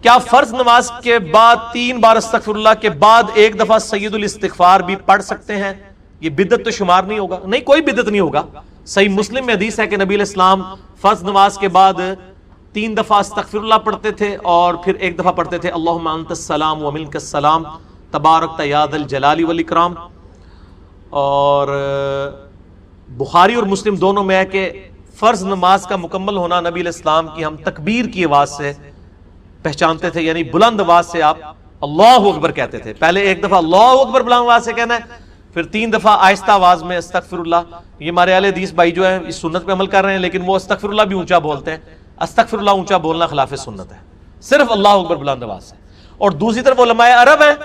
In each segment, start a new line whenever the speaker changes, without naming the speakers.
کیا فرض نماز کے بعد 3 بار استغفر اللہ کے بعد ایک دفعہ سید الاستغفار بھی پڑھ سکتے ہیں؟ یہ بدعت تو شمار نہیں ہوگا؟ نہیں، کوئی بدعت نہیں ہوگا۔ صحیح مسلم میں حدیث ہے کہ نبی علیہ السلام فرض نماز کے بعد 3 دفعہ استغفر اللہ پڑھتے تھے اور پھر ایک دفعہ پڑھتے تھے اللہم انت السلام و منک السلام تبارکت یا ذا الجلال والاکرام۔ اور بخاری اور مسلم دونوں میں ہے کہ فرض نماز کا مکمل ہونا نبی علیہ السلام کی ہم تکبیر کی آواز سے پہچانتے تھے، یعنی بلند آواز سے آپ اللہ اکبر کہتے تھے۔ پہلے ایک دفعہ اللہ اکبر بلند آواز سے کہنا ہے، پھر 3 دفعہ آہستہ آواز میں استغفر اللہ۔ یہ ہمارے اہل حدیث بھائی جو ہیں اس سنت پہ عمل کر رہے ہیں، لیکن وہ استغفر اللہ بھی اونچا بولتے ہیں۔ استغفر اللہ اونچا بولنا خلاف سنت ہے، صرف اللہ اکبر بلند آواز سے۔ اور دوسری طرف علماء عرب ہیں،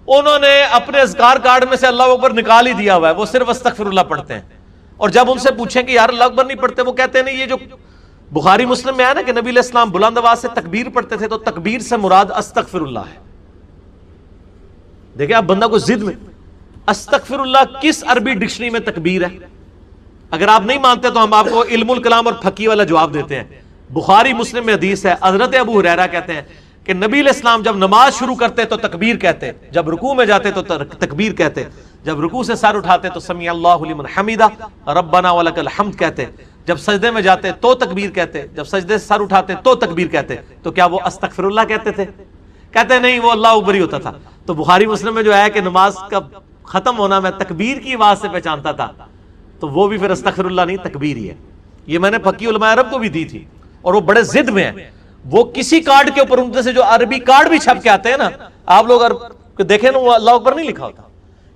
انہوں نے اپنے اذکار کارڈ میں سے اللہ اکبر نکال ہی دیا ہوا ہے، وہ صرف استغفر اللہ پڑھتے ہیں۔ اور جب ان سے پوچھیں کہ یار اللہ اکبر نہیں پڑھتے، وہ کہتے ہیں نہیں، یہ جو بخاری مسلم میں ہے نا کہ نبی علیہ السلام بلند آواز سے تکبیر پڑھتے تھے، تو تکبیر سے مراد استغفر اللہ ہے۔ دیکھیں آپ بندہ کو ضد میں، استغفر اللہ کس عربی ڈکشنری میں تکبیر ہے؟ اگر آپ نہیں مانتے تو ہم آپ کو علم الکلام اور فقہ والا جواب دیتے ہیں۔ بخاری مسلم میں حدیث ہے، حضرت ابو ہریرہ کہتے ہیں کہ نبی علیہ السلام جب نماز شروع کرتے تو تکبیر کہتے، جب رکوع میں جاتے تو تکبیر کہتے، جب رکوع سے سر اٹھاتے تو سمیع اللہ لمن حمیدہ ربنا ولک الحمد کہتے، جب سجدے میں جاتے تو تکبیر کہتے، جب سجدے سے سر اٹھاتے تو تکبیر کہتے۔ تو کیا وہ استغفر اللہ کہتے تھے؟ کہتے نہیں، وہ اللہ اکبر ہی ہوتا تھا۔ تو بخاری مسلم میں جو ہے کہ نماز کا ختم ہونا میں تکبیر کی آواز سے پہچانتا تھا، تو وہ بھی پھر استغفر اللہ نہیں، تکبیر ہی ہے۔ یہ میں نے فقی علماء عرب کو بھی دی تھی، اور وہ بڑے ضد میں ہیں۔ وہ کسی کارڈ کے اوپر ان سے جو عربی کارڈ بھی چھپ کے آتے ہیں نا، آپ لوگ دیکھیں نا، وہ اللہ اکبر نہیں لکھا ہوتا۔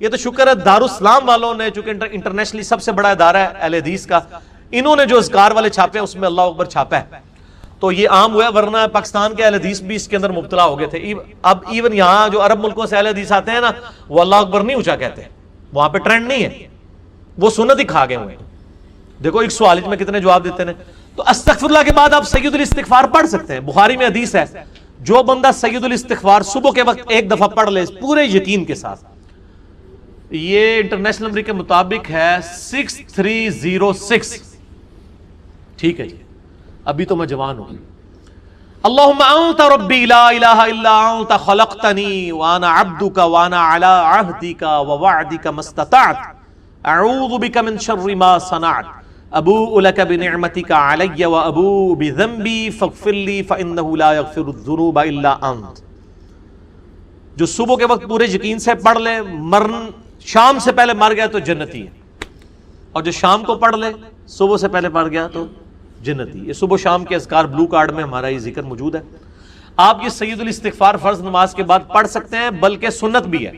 یہ تو شکر ہے دارالاسلام والوں نے، چونکہ انٹرنیشنلی سب سے بڑا ادارہ ہے اہل حدیث کا، انہوں نے جو اذکار والے چھاپے اس میں اللہ اکبر چھاپا ہے، تو یہ عام ہوا ہے، ورنہ پاکستان کے اہل حدیث بھی اس کے اندر مبتلا ہو گئے تھے۔ اب ایون یہاں جو عرب ملکوں سے اہل حدیث آتے ہیں نا، وہ اللہ اکبر نہیں اونچا کہتے، وہاں پہ ٹرینڈ نہیں ہے، وہ سنت ہی کھا گئے ہوئے۔ دیکھو ایک سوال میں کتنے جواب دیتے ہیں۔ تو استغفر اللہ کے بعد آپ سید الاستغفار پڑھ سکتے ہیں۔ بخاری میں حدیث ہے، جو بندہ سید الاستغفار صبح کے وقت ایک دفعہ پڑھ لے پورے یقین کے ساتھ، یہ انٹرنیشنل نمبر کے مطابق ہے 6306، ٹھیک ہے جی، ابھی تو میں جوان ہوں۔ اللہم انت ربی لا الہ الا انت خلقتنی وانا عبدک وانا علی عہدک ووعدک ما استطعت اعوذ بک من شر ما صنعت ابوء لک بنعمتک علی وابوء بذنبی فاغفر لی فانہ لا یغفر الذنوب الا انت۔ جو صبح کے وقت پورے یقین سے پڑھ لے، شام سے پہلے مر گیا تو جنتی ہے، اور جو شام کو پڑھ لے صبح سے پہلے پڑھ گیا تو جنتی۔ یہ صبح شام کے اذکار بلو کارڈ میں ہمارا یہ ذکر موجود ہے۔ آپ یہ سید الاستغفار فرض نماز کے بعد پڑھ سکتے ہیں، بلکہ سنت بھی ہے۔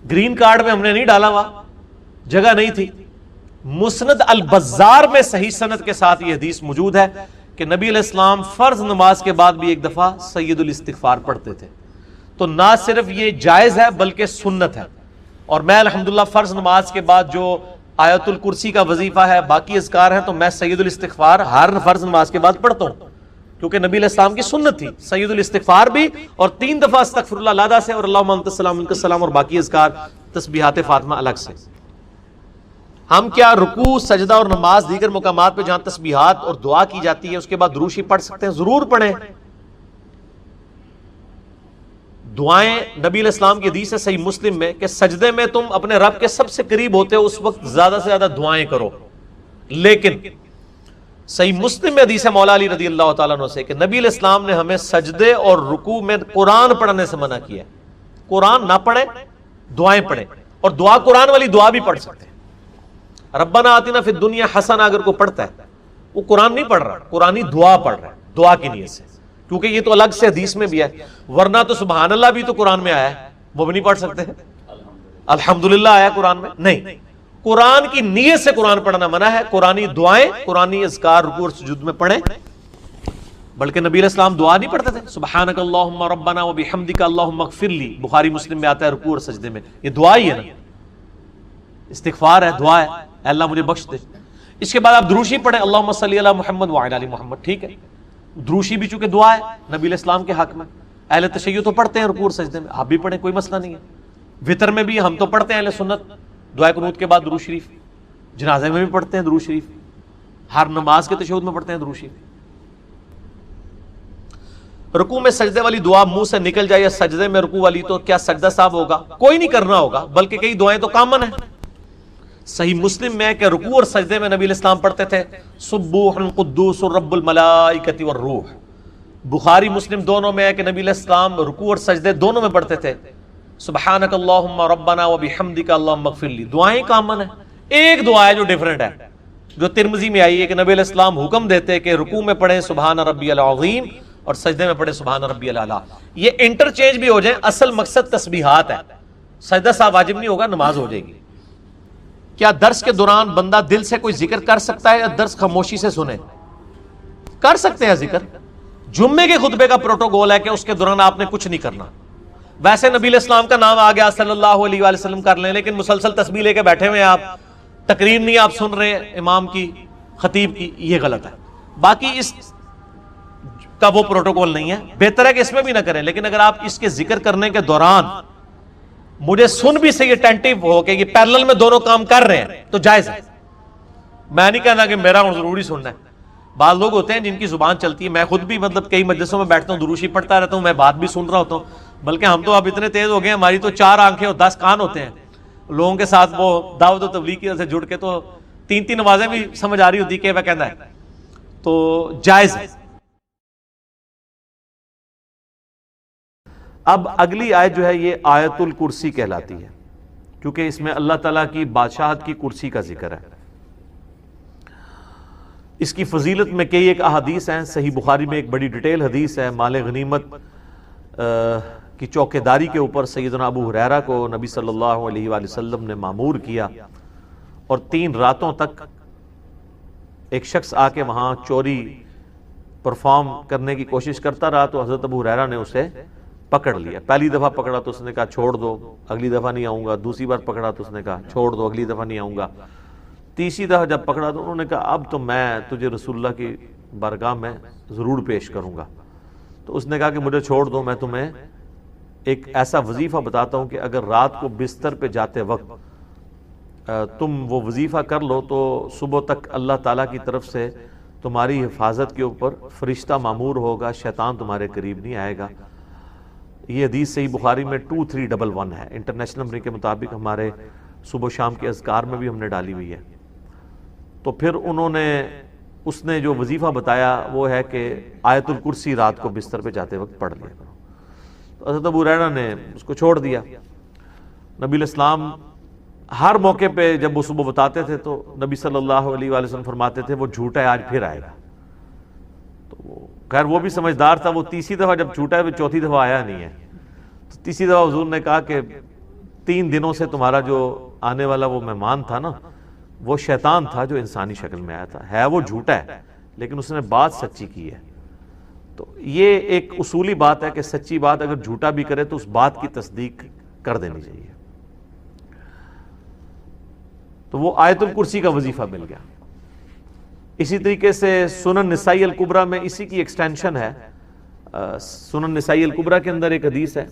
گرین کارڈ میں ہم نے نہیں ڈالا ہوا، جگہ نہیں تھی۔ مسند البزار میں صحیح سند کے ساتھ یہ حدیث موجود ہے کہ نبی علیہ السلام فرض نماز کے بعد بھی ایک دفعہ سید الاستغفار پڑھتے تھے۔ تو نہ صرف یہ جائز ہے بلکہ سنت ہے۔ اور میں الحمدللہ فرض نماز کے بعد جو آیت الکرسی کا وظیفہ ہے، باقی اذکار ہیں، تو میں سید الاستغفار ہر فرض نماز کے بعد پڑھتا ہوں، کیونکہ نبی علیہ السلام کی سنت تھی سید الاستغفار بھی، اور 3 دفعہ استغفر اللہ لادا سے، اور اللہم انت السلام منک السلام، اور باقی اذکار تسبیحات فاطمہ الگ سے۔ ہم کیا رکوع، سجدہ اور نماز دیگر مقامات پہ جہاں تسبیحات اور دعا کی جاتی ہے اس کے بعد درود شریف پڑھ سکتے ہیں؟ ضرور پڑھیں۔ دعائیں نبی علیہ السلام کی حدیث ہے صحیح مسلم میں کہ سجدے میں تم اپنے رب کے سب سے قریب ہوتے ہو، اس وقت زیادہ سے زیادہ دعائیں کرو۔ لیکن صحیح مسلم میں حدیث ہے مولا علی رضی اللہ تعالیٰ عنہ سے کہ نبی علیہ السلام نے ہمیں سجدے اور رکوع میں قرآن پڑھنے سے منع کیا ہے۔ قرآن نہ پڑھیں، دعائیں پڑھیں، اور دعا قرآن والی دعا بھی پڑھ سکتے ہیں۔ ربنا آتنا فی الدنیا حسنہ اگر کوئی پڑھتا ہے، وہ قرآن نہیں پڑھ رہا، قرآنی دعا پڑھ رہا ہے، دعا کی نیت سے، کیونکہ یہ تو الگ سے حدیث میں بھی ہے۔ ورنہ تو سبحان اللہ بھی تو قرآن میں آیا ہے، وہ بھی نہیں پڑھ سکتے۔ الحمدللہ آیا قرآن میں؟ نہیں، قرآن کی نیت سے قرآن پڑھنا منع ہے۔ قرآنی دعائیں، قرآنی اذکار رکوع اور سجود میں پڑھیں، بلکہ نبی علیہ السلام دعا نہیں پڑھتے تھے، سبحانک اللہم ربنا وبحمدک اللہم اغفر لی، بخاری مسلم میں آتا ہے رکوع اور سجدے میں، یہ دعا ہی ہے نا، استغفار ہے، دعا ہے، اے اللہ مجھے بخش دے۔ اس کے بعد آپ دروشی پڑھیں، اللہم صلی علی محمد وعلی آل محمد، ٹھیک ہے۔ دروشی بھی چونکہ دعا ہے نبی علیہ السلام کے حق میں، اہل تشیع تو پڑھتے ہیں رکوع اور سجدے میں، آپ بھی پڑھیں، کوئی مسئلہ نہیں ہے۔ وطر میں بھی ہم تو پڑھتے ہیں اہل سنت، دعائے قنوت کے بعد درود شریف، جنازے میں بھی پڑھتے ہیں درود شریف، ہر نماز کے تشہد میں پڑھتے ہیں درود شریف۔ رکوع میں سجدے والی دعا منہ سے نکل جائے یا سجدے میں رکوع والی، تو کیا سجدہ صاحب ہوگا؟ کوئی نہیں کرنا ہوگا، بلکہ کئی دعائیں تو کامن ہیں۔ صحیح مسلم میں کہ رکوع اور سجدے میں نبی علیہ السلام پڑھتے تھے سبوح قدوس رب الملائکۃ والروح۔ بخاری مسلم دونوں میں ہے کہ نبی علیہ السلام رکوع اور سجدے دونوں میں پڑھتے تھے سبحانک اللہم ربنا وبحمدک اللہم اغفر لی۔ دعائیں کامن ہیں، ایک دعا ہے جو ڈیفرنٹ ہے، جو ترمذی میں آئی ہے کہ نبی علیہ السلام حکم دیتے کہ رکوع میں پڑھیں سبحان ربی العظیم اور سجدے میں پڑھیں سبحان ربی الاعلیٰ۔ یہ انٹرچینج بھی ہو جائیں، اصل مقصد تسبیحات ہے، سجدہ صاحب واجب نہیں ہوگا، نماز ہو جائے گی۔ کیا درس کے دوران بندہ دل سے کوئی ذکر کر سکتا ہے یا درس خاموشی سے سنے؟ کر سکتے ہیں ذکر، جمعے کے خطبے کا پروٹوکول ہے کہ اس کے دوران آپ نے کچھ نہیں کرنا۔ ویسے نبی علیہ السلام کا نام آ گیا صلی اللہ علیہ وآلہ وسلم کر لیں، لیکن مسلسل تسبیح لے کے بیٹھے ہوئے ہیں آپ، تقریر نہیں آپ سن رہے امام کی خطیب کی، یہ غلط ہے۔ باقی اس کا وہ پروٹوکول نہیں ہے، بہتر ہے کہ اس میں بھی نہ کریں، لیکن اگر آپ اس کے ذکر کرنے کے دوران مجھے سن بھی صحیح اٹینٹیو ہو کہ یہ پیرلل میں دونوں کام کر رہے ہیں تو جائز ہے۔ میں نہیں کہنا کہ میرا ضروری سننا ہے۔ بعض لوگ ہوتے ہیں جن کی زبان چلتی ہے، میں خود بھی مطلب کئی مجلسوں میں بیٹھتا ہوں، دروشی پڑھتا رہتا ہوں، میں بات بھی سن رہا ہوتا ہوں، بلکہ ہم تو اب اتنے تیز ہو گئے ہیں، ہماری تو 4 آنکھیں اور 10 کان ہوتے ہیں۔ لوگوں کے ساتھ وہ دعوت و تبلیغ کی وجہ سے جڑ کے تو 3 نمازیں بھی سمجھ آ رہی ہوتی کہ وہ کہنا ہے، تو جائز ہے۔ اب اگلی آیت جو ہے یہ آیت الکرسی کہلاتی ہے، کیونکہ اس میں اللہ تعالیٰ کی بادشاہت کی کرسی کا ذکر ہے۔ اس کی فضیلت میں کئی ایک احادیث ہیں، صحیح بخاری میں ایک بڑی ڈیٹیل حدیث ہے، مال غنیمت کی چوکیداری کے اوپر سیدنا ابو ہریرہ کو نبی صلی اللہ علیہ وآلہ وسلم نے مامور کیا، اور 3 راتوں تک ایک شخص آ کے وہاں چوری پرفارم کرنے کی کوشش کرتا رہا، تو حضرت ابو ہریرہ نے اسے پکڑ لیا۔ پہلی دفعہ پکڑا تو اس نے کہا چھوڑ دو، اگلی دفعہ نہیں آؤں گا۔ دوسری بار پکڑا تو اس نے کہا چھوڑ دو، اگلی دفعہ نہیں آؤں گا۔ تیسری دفعہ جب پکڑا تو انہوں نے کہا اب تو میں تجھے رسول اللہ کی بارگاہ میں ضرور پیش کروں گا۔ تو اس نے کہا کہ مجھے چھوڑ دو، میں تمہیں ایک ایسا وظیفہ بتاتا ہوں کہ اگر رات کو بستر پہ جاتے وقت تم وہ وظیفہ کر لو تو صبح تک اللہ تعالیٰ کی طرف سے تمہاری حفاظت کے اوپر فرشتہ مامور ہوگا، شیطان تمہارے قریب نہیں آئے گا۔ یہ حدیث صحیح بخاری میں 2311 ہے، انٹرنیشنل نمبر کے مطابق ہمارے صبح و شام کے اذکار میں بھی ہم نے ڈالی ہوئی ہے۔ تو پھر اس نے جو وظیفہ بتایا وہ ہے کہ آیت الکرسی رات کو بستر پہ جاتے وقت پڑھ لیا کرو۔ تو حضرت ابو ہریرہ نے اس کو چھوڑ دیا۔ نبی علیہ السلام ہر موقع پہ جب وہ صبح بتاتے تھے تو نبی صلی اللہ علیہ وآلہ وسلم فرماتے تھے وہ جھوٹا ہے، آج پھر آئے گا۔ تو خیر وہ بھی سمجھدار تھا، وہ تیسری دفعہ جب جھوٹا ہے وہ چوتھی دفعہ آیا نہیں ہے۔ تو تیسری دفعہ حضور نے کہا کہ 3 دنوں سے تمہارا جو آنے والا وہ مہمان تھا نا، وہ شیطان تھا جو انسانی شکل میں آیا تھا، ہے وہ جھوٹا ہے لیکن اس نے بات سچی کی ہے۔ تو یہ ایک اصولی بات ہے کہ سچی بات اگر جھوٹا بھی کرے تو اس بات کی تصدیق کر دینی چاہیے۔ تو وہ آیت الکرسی کا وظیفہ مل گیا۔ اسی طریقے سے سنن نسائی الکبریٰ میں اسی کی ایکسٹینشن ہے۔ سنن نسائی الکبریٰ کے اندر ایک حدیث ہے،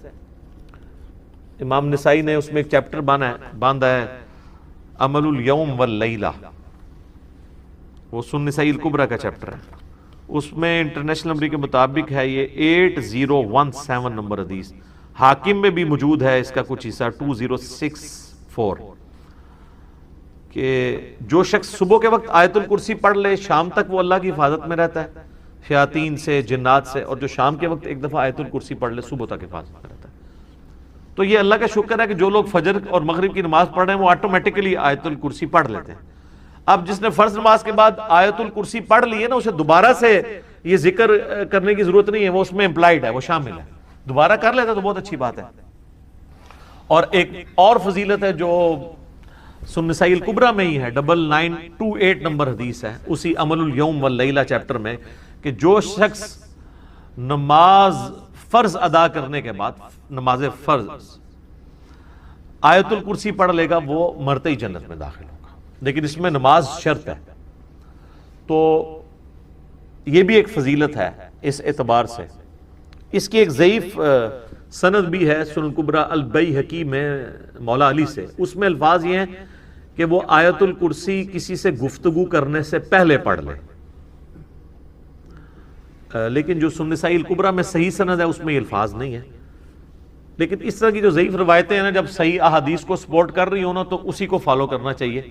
امام نسائی نے اس میں ایک چیپٹر باندھا ہے عمل الیوم واللیلہ، وہ سنن نسائی الکبریٰ کا چیپٹر ہے۔ اس میں انٹرنیشنل نمبر کے مطابق ہے یہ 8017 نمبر حدیث، حاکم میں بھی موجود ہے اس کا کچھ حصہ 2064، کہ جو شخص صبح کے وقت آیت الکرسی پڑھ لے شام تک وہ اللہ کی حفاظت میں رہتا ہے شیاطین سے، جنات سے، اور جو شام کے وقت ایک دفعہ آیت الکرسی پڑھ لے صبح تک حفاظت میں رہتا ہے۔ تو یہ اللہ کا شکر ہے کہ جو لوگ فجر اور مغرب کی نماز پڑھ رہے ہیں وہ آٹومیٹکلی آیت الکرسی پڑھ لیتے ہیں۔ اب جس نے فرض نماز کے بعد آیت الکرسی پڑھ لی ہے نا، اسے دوبارہ سے یہ ذکر کرنے کی ضرورت نہیں ہے، وہ اس میں امپلائڈ ہے، وہ شامل ہے، دوبارہ کر لیتا تو بہت اچھی بات ہے۔ اور ایک اور فضیلت ہے جو سنن نسائی الکبریٰ میں ہی ہے، 9928 نمبر حدیث ہے اسی عمل الیوم واللیلہ چیپٹر میں، کہ جو شخص نماز فرض ادا کرنے کے بعد، نماز فرض آیت الکرسی پڑھ لے گا وہ مرتے ہی جنت میں داخل ہوگا، لیکن اس میں نماز شرط ہے۔ تو یہ بھی ایک فضیلت ہے اس اعتبار سے۔ اس کی ایک ضعیف سند بھی ہے سنن کبریٰ البیہقی میں مولا علی سے، اس میں الفاظ یہ ہیں کہ وہ آیت الکرسی کسی سے گفتگو کرنے سے پہلے پڑھ لے۔ لیکن جو سنن نسائی الکبریٰ میں صحیح سند ہے اس میں یہ الفاظ نہیں ہے. لیکن اس طرح کی جو ضعیف روایتیں ہیں نا، جب صحیح احادیث کو سپورٹ کر رہی ہوں نا تو اسی کو فالو کرنا چاہیے.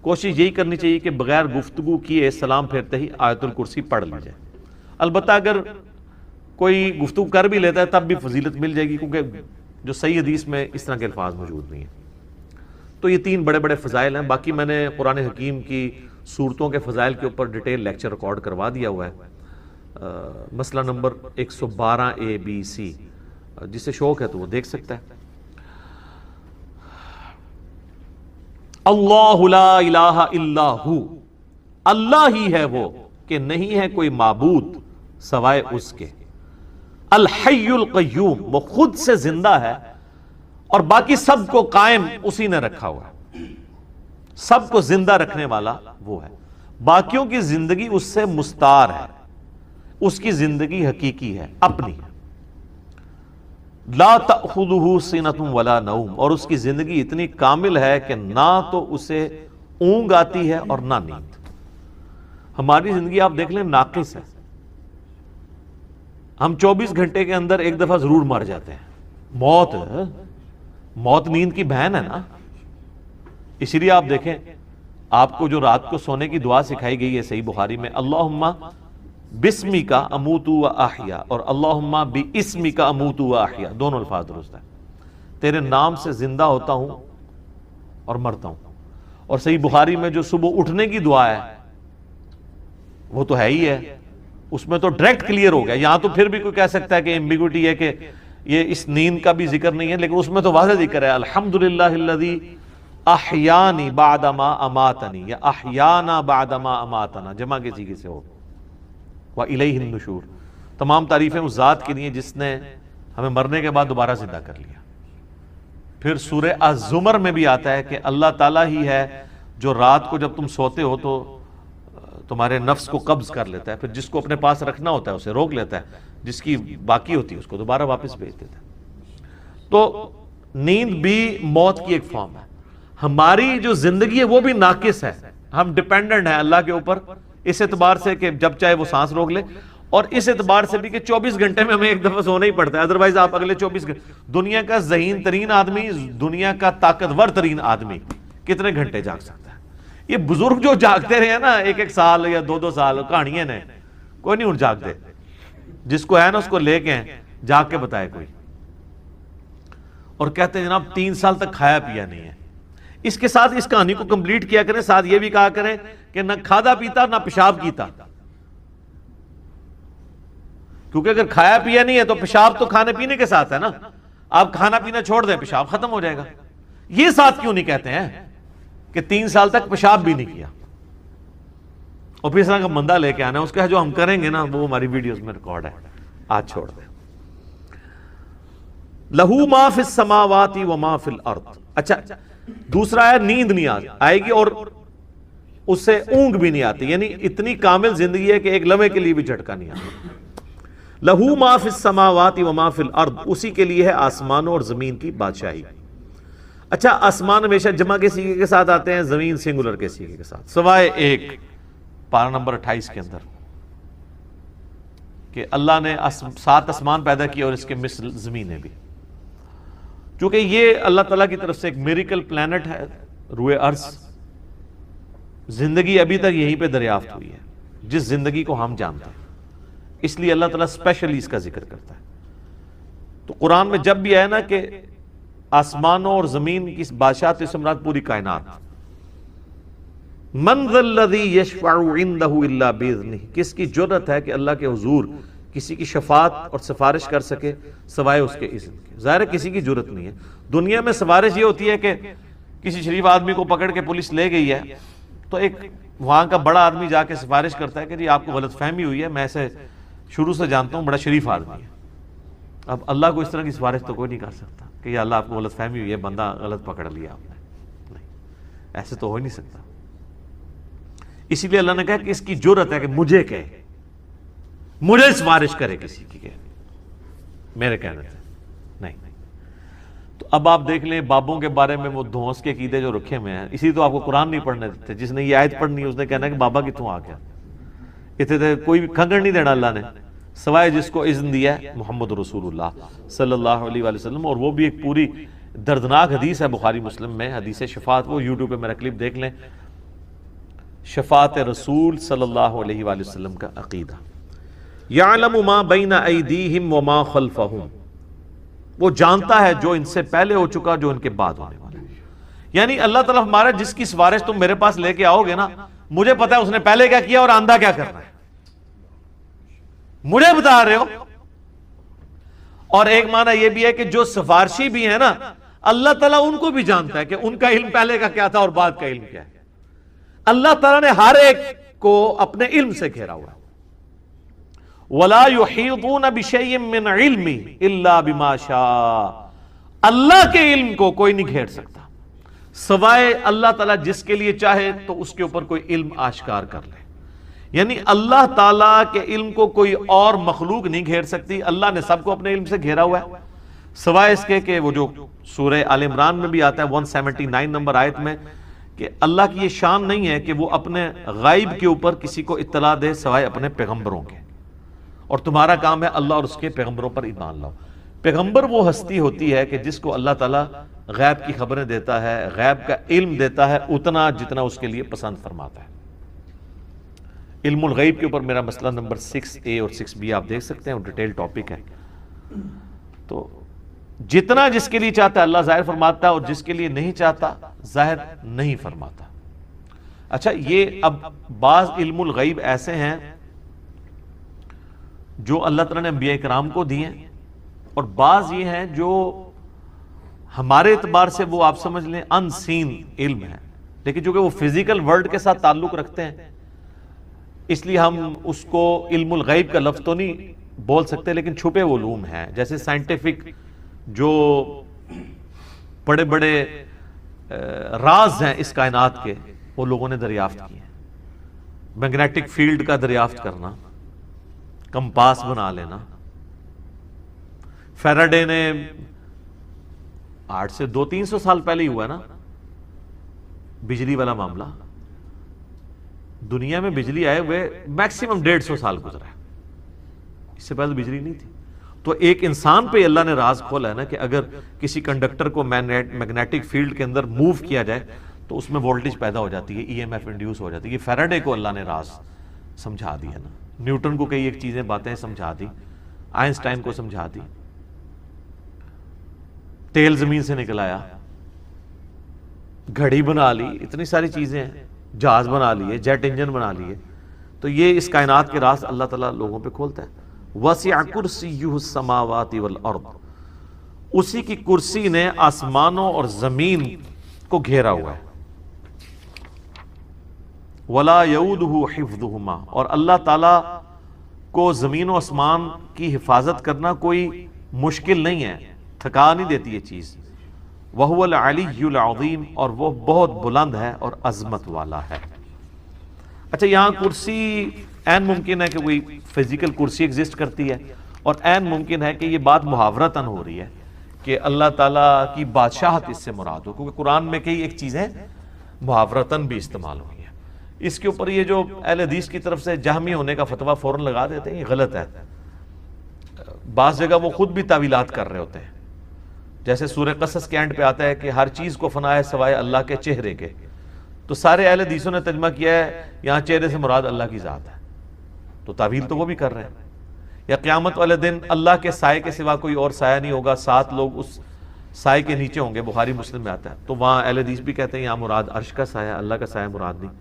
کوشش یہی کرنی چاہیے کہ بغیر گفتگو کیے سلام پھیرتے ہی آیت الکرسی پڑھ لی جائے. البتہ اگر کوئی گفتگو کر بھی لیتا ہے تب بھی فضیلت مل جائے گی، کیونکہ جو صحیح حدیث میں اس طرح کے الفاظ موجود نہیں ہیں. تو یہ 3 بڑے بڑے فضائل ہیں. باقی میں نے قرآن حکیم کی صورتوں کے فضائل کے اوپر ڈیٹیل لیکچر ریکارڈ کروا دیا ہوا ہے. مسئلہ نمبر 112 ABC، جسے شوق ہے تو وہ دیکھ سکتا ہے. اللہ لا الہ الا ہو، اللہ ہی ہے وہ کہ نہیں ہے کوئی معبود سوائے اس کے. الحی القیوم، وہ خود سے زندہ ہے اور باقی سب کو قائم اسی نے رکھا ہوا ہے. سب کو زندہ رکھنے والا وہ ہے، باقیوں کی زندگی اس سے مستعار ہے، اس کی زندگی حقیقی ہے، اپنی. لا تأخذہ سنۃ ولا نوم، اور اس کی زندگی اتنی کامل ہے کہ نہ تو اسے اونگ آتی ہے اور نہ نیند. ہماری زندگی آپ دیکھ لیں ناقص ہے. ہم 24 گھنٹے کے اندر ایک دفعہ ضرور مر جاتے ہیں. موت نیند کی بہن ہے نا. اسی لیے آپ دیکھیں آپ کو جو رات کو سونے کی دعا سکھائی گئی ہے صحیح بخاری میں، اللہم بسمک اموت و احیا، اور اللہم باسمک اموت و احیا، دونوں الفاظ درست ہیں. تیرے نام سے زندہ ہوتا ہوں اور مرتا ہوں. اور صحیح بخاری میں جو صبح اٹھنے کی دعا ہے وہ تو ہے ہی ہے، اس میں تو ڈائریکٹ کلیئر ہو گیا. یہاں تو پھر بھی کوئی کہہ سکتا ہے کہ ایمبیگوٹی ہے کہ یہ اس نیند کا بھی ذکر نہیں ہے، لیکن اس میں تو واضح ذکر ہے الحمدللہ الذی احیانی بعد ما اماتنی، یا احیانا بعد ما اماتنا، جمع کے سیغے سے ہو. وَإِلَيْهِ النُّشُورُ، تمام تعریفیں اس ذات کے لیے جس نے ہمیں مرنے کے بعد دوبارہ زندہ کر لیا. پھر سورہ الزمر میں بھی آتا ہے کہ اللہ تعالیٰ ہی ہے جو رات کو جب تم سوتے ہو تو تمہارے نفس کو قبض کر لیتا ہے، پھر جس کو اپنے پاس رکھنا ہوتا ہے اسے روک لیتا ہے، جس کی باقی ہوتی ہے اس کو دوبارہ واپس بھیج دیتا ہے. تو نیند بھی موت کی ایک فارم ہے. ہماری جو زندگی ہے وہ بھی ناقص ہے، ہم ڈیپینڈنٹ ہیں اللہ کے اوپر اس اعتبار سے کہ جب چاہے وہ سانس روک لے، اور اس اعتبار سے بھی کہ 24 گھنٹے میں ہمیں ایک دفعہ سونا ہی پڑتا ہے. ادروائز آپ اگلے 24 گھنٹے، دنیا کا ذہین ترین آدمی، دنیا کا طاقتور ترین آدمی کتنے گھنٹے جاگ سکتا ہے؟ یہ بزرگ جو جاگتے رہے ہیں نا 1-1 سال یا 2-2 سال، کہانیاں نے، کوئی نہیں اٹھ جاگتے. جس کو ہے نا اس کو لے کے جاگ کے بتائے کوئی. اور کہتے ہیں جناب 3 سال تک کھایا پیا نہیں ہے. اس کے ساتھ اس کہانی کو کمپلیٹ کیا کریں، ساتھ یہ بھی کہا کریں کہ نہ کھادا پیتا نہ پیشاب کیتا. کیونکہ اگر کھایا پیا نہیں ہے تو پیشاب تو کھانے پینے کے ساتھ ہے نا. آپ کھانا پینا چھوڑ دیں پیشاب ختم ہو جائے گا. یہ ساتھ کیوں نہیں کہتے ہیں کہ 3 سال تک پیشاب بھی نہیں کیا، اور پھر اس طرح کا بندہ لے کے آنا ہے. اس کا جو ہم کریں گے نا وہ ہماری ویڈیوز میں ریکارڈ ہے، آج چھوڑ دیں. لہو ما فی السماوات و ما فی الارض. اچھا دوسرا ہے نیند نہیں آئے گی اور اس سے اونگ بھی نہیں آتی، یعنی اتنی کامل زندگی ہے کہ ایک لمحے کے لیے بھی جھٹکا نہیں آتا. لہو ما فی السماوات و ما فی الارض، اسی کے لیے ہے آسمانوں اور زمین کی بادشاہی. اچھا آسمان ہمیشہ جمع کے سیغے کے ساتھ آتے ہیں، زمین سنگولر کے سیغے کے ساتھ، سوائے ایک پارہ نمبر 28 کے اندر کہ اللہ نے 7 آسمان پیدا کیا اور اس کے مثل زمینیں بھی. چونکہ یہ اللہ تعالیٰ کی طرف سے ایک میریکل پلانٹ ہے روئے ارض. زندگی ابھی تک یہیں پہ دریافت ہوئی ہے جس زندگی کو ہم جانتے ہیں، اس لیے اللہ تعالیٰ اسپیشلی اس کا ذکر کرتا ہے. تو قرآن میں جب بھی آئے نا کہ آسمانوں اور زمین کی بادشاہت سے مراد پوری کائنات. من ذا الذی یشفع عندہ الا باذنہ، کس کی جرأت ہے کہ اللہ کے حضور کسی کی شفاعت اور سفارش کر سکے سوائے اس کے اذن کے؟ ظاہر ہے کسی کی جرأت نہیں ہے. دنیا میں سفارش یہ ہوتی ہے کہ کسی شریف آدمی کو پکڑ کے پولیس لے گئی ہے تو ایک وہاں کا بڑا آدمی جا کے سفارش کرتا ہے کہ جی آپ کو غلط فہمی ہوئی ہے، میں اسے شروع سے جانتا ہوں، بڑا شریف آدمی ہے. اب اللہ کو اس طرح کی سفارش تو کوئی نہیں کر سکتا کہ یا اللہ آپ کو غلط فہمی ہوئی ہے، بندہ غلط پکڑ لیا آپ نے. نہیں، ایسے تو ہو ہی نہیں سکتا. اسی لیے اللہ نے کہا کہ اس کی جرأت ہے کہ مجھے کہے، مجھے سفارش کرے کسی کی، کہ میرے کہنے سے نہیں. تو اب آپ دیکھ لیں بابوں کے بارے میں وہ دھونس کے عقیدے جو رکھے ہوئے ہیں. اسی تو آپ کو قرآن نہیں پڑھنے دیتے. جس نے یہ آیت پڑھنی ہے اس نے کہنا ہے کہ بابا کتوں آ گیا، اتنے کوئی کھنگڑ نہیں دینا اللہ نے. سوائے جس کو اذن دیا ہے محمد رسول اللہ صلی اللہ علیہ وآلہ وسلم. اور وہ بھی ایک پوری دردناک حدیث ہے بخاری مسلم میں، حدیث شفاعت. وہ یوٹیوب پہ میرا کلپ دیکھ لیں، شفاعت رسول صلی اللہ علیہ وآلہ وسلم کا عقیدہ. یعلم ما بین ایدیہم وما خلفہم، وہ جانتا ہے جو ان سے پہلے ہو چکا، جو ان کے بعد ہونے والا ہے. یعنی اللہ تعالیٰ ہمارا جس کی سفارش تم میرے پاس لے کے آؤ گے نا، مجھے پتا ہے اس نے پہلے کیا کیا اور آندہ کیا کرنا ہے، مجھے بتا رہے ہو. اور ایک معنی یہ بھی ہے کہ جو سفارشی بھی ہے نا، اللہ تعالیٰ ان کو بھی جانتا ہے کہ ان کا علم پہلے کا کیا تھا اور بعد کا علم کیا ہے. اللہ تعالیٰ نے ہر ایک کو اپنے علم سے گھیرا ہوا ہے. وَلَا يُحِيطُونَ بِشَيْءٍ مِّنْ عِلْمِهِ إِلَّا بِمَا شَاءَ، اللہ کے علم کو کوئی نہیں گھیر سکتا سوائے اللہ تعالیٰ جس کے لیے چاہے تو اس کے اوپر کوئی علم آشکار کر لے. یعنی اللہ تعالیٰ کے علم کو کوئی اور مخلوق نہیں گھیر سکتی. اللہ نے سب کو اپنے علم سے گھیرا ہوا ہے، سوائے اس کے کہ وہ جو سورہ آل عمران میں بھی آتا ہے 179 نمبر آیت میں، کہ اللہ کی یہ شان نہیں ہے کہ وہ اپنے غائب کے اوپر کسی کو اطلاع دے سوائے اپنے پیغمبروں کے. اور تمہارا کام ہے اللہ اور اس کے پیغمبروں پر ایمان لاؤ. پیغمبر وہ ہستی ہوتی ہے کہ جس کو اللہ تعالیٰ غیب کی خبریں دیتا ہے، غیب کا علم دیتا ہے اتنا جتنا اس کے لیے پسند فرماتا ہے. علم الغیب کے اوپر میرا مسئلہ نمبر 6A اور 6B آپ دیکھ سکتے ہیں، وہ ڈیٹیل ٹاپک ہے. تو جتنا جس کے لیے چاہتا ہے اللہ ظاہر فرماتا ہے، اور جس کے لیے نہیں چاہتا ظاہر نہیں فرماتا. اچھا، یہ اب بعض علم الغیب ایسے ہیں جو اللہ تعالیٰ نے انبیاء کرام کو دیے ہیں، اور بعض یہ ہیں جو ہمارے اعتبار سے وہ آپ سمجھ لیں ان سین علم ہے، لیکن چونکہ وہ فزیکل ورلڈ کے ساتھ تعلق رکھتے ہیں اس لیے ہم اس کو علم الغیب کا لفظ تو نہیں بول سکتے، لیکن چھپے علوم ہیں. جیسے سائنٹیفک جو بڑے بڑے راز ہیں اس کائنات کے، وہ لوگوں نے دریافت کیے ہیں. میگنیٹک فیلڈ کا دریافت کرنا، کمپاس بنا لینا. فیراڈے نے 8 سے 200-300 سال پہلے ہی ہوا ہے نا بجلی والا معاملہ. دنیا میں بجلی آئے ہوئے میکسیمم 150 سال گزرا ہے، اس سے پہلے بجلی نہیں تھی. تو ایک انسان پہ اللہ نے راز کھولا ہے نا کہ اگر کسی کنڈکٹر کو میگنیٹک فیلڈ کے اندر موو کیا جائے تو اس میں وولٹیج پیدا ہو جاتی ہے، EMF انڈیوس ہو جاتی ہے. یہ فیراڈے کو اللہ نے راز سمجھا دیا نا. نیوٹن کو کئی ایک چیزیں باتیں سمجھا دی، آئنسٹائن کو سمجھا دی. تیل زمین سے نکل آیا، گھڑی بنا لی، اتنی ساری چیزیں ہیں، جہاز بنا لیے، جیٹ انجن بنا لیے. تو یہ اس کائنات کے راز اللہ تعالیٰ لوگوں پہ کھولتا ہے. وسع کرسیہ السماوات والارض، اسی کی کرسی نے آسمانوں اور زمین کو گھیرا ہوا ہے. ولا یؤودہ حفظہما، اور اللہ تعالیٰ کو زمین و آسمان کی حفاظت کرنا کوئی مشکل نہیں ہے، تھکا نہیں دیتی یہ چیز. وَهُوَ الْعَلِيُّ الْعَظِيمُ، اور وہ بہت بلند ہے اور عظمت والا ہے. اچھا، یہاں کرسی عین ممکن ہے کہ کوئی فزیکل کرسی ایگزسٹ کرتی ہے، اور عین ممکن ہے کہ یہ بات محاورتاً ہو رہی ہے کہ اللہ تعالیٰ کی بادشاہت اس سے مراد ہو، کیونکہ قرآن میں کئی ایک چیزیں محاورتاً بھی استعمال ہوئی ہیں. اس کے اوپر یہ جو اہل حدیث کی طرف سے جہمی ہونے کا فتویٰ فوراً لگا دیتے ہیں، یہ غلط ہے. بعض جگہ وہ خود بھی تعویلات کر رہے ہوتے ہیں. جیسے سورہ قصص کے اینڈ پہ آتا ہے کہ ہر چیز کو فنا ہے سوائے اللہ کے چہرے کے، تو سارے اہل حدیثوں نے ترجمہ کیا ہے یہاں چہرے سے مراد اللہ کی ذات ہے. تو تعویل تو وہ بھی کر رہے ہیں. یا قیامت والے دن اللہ کے سائے کے سوا کوئی اور سایہ نہیں ہوگا، 7 لوگ اس سائے کے نیچے ہوں گے، بخاری مسلم میں آتا ہے. تو وہاں اہل حدیث بھی کہتے ہیں یہاں مراد عرش کا سایہ، اللہ کا سایہ مراد نہیں.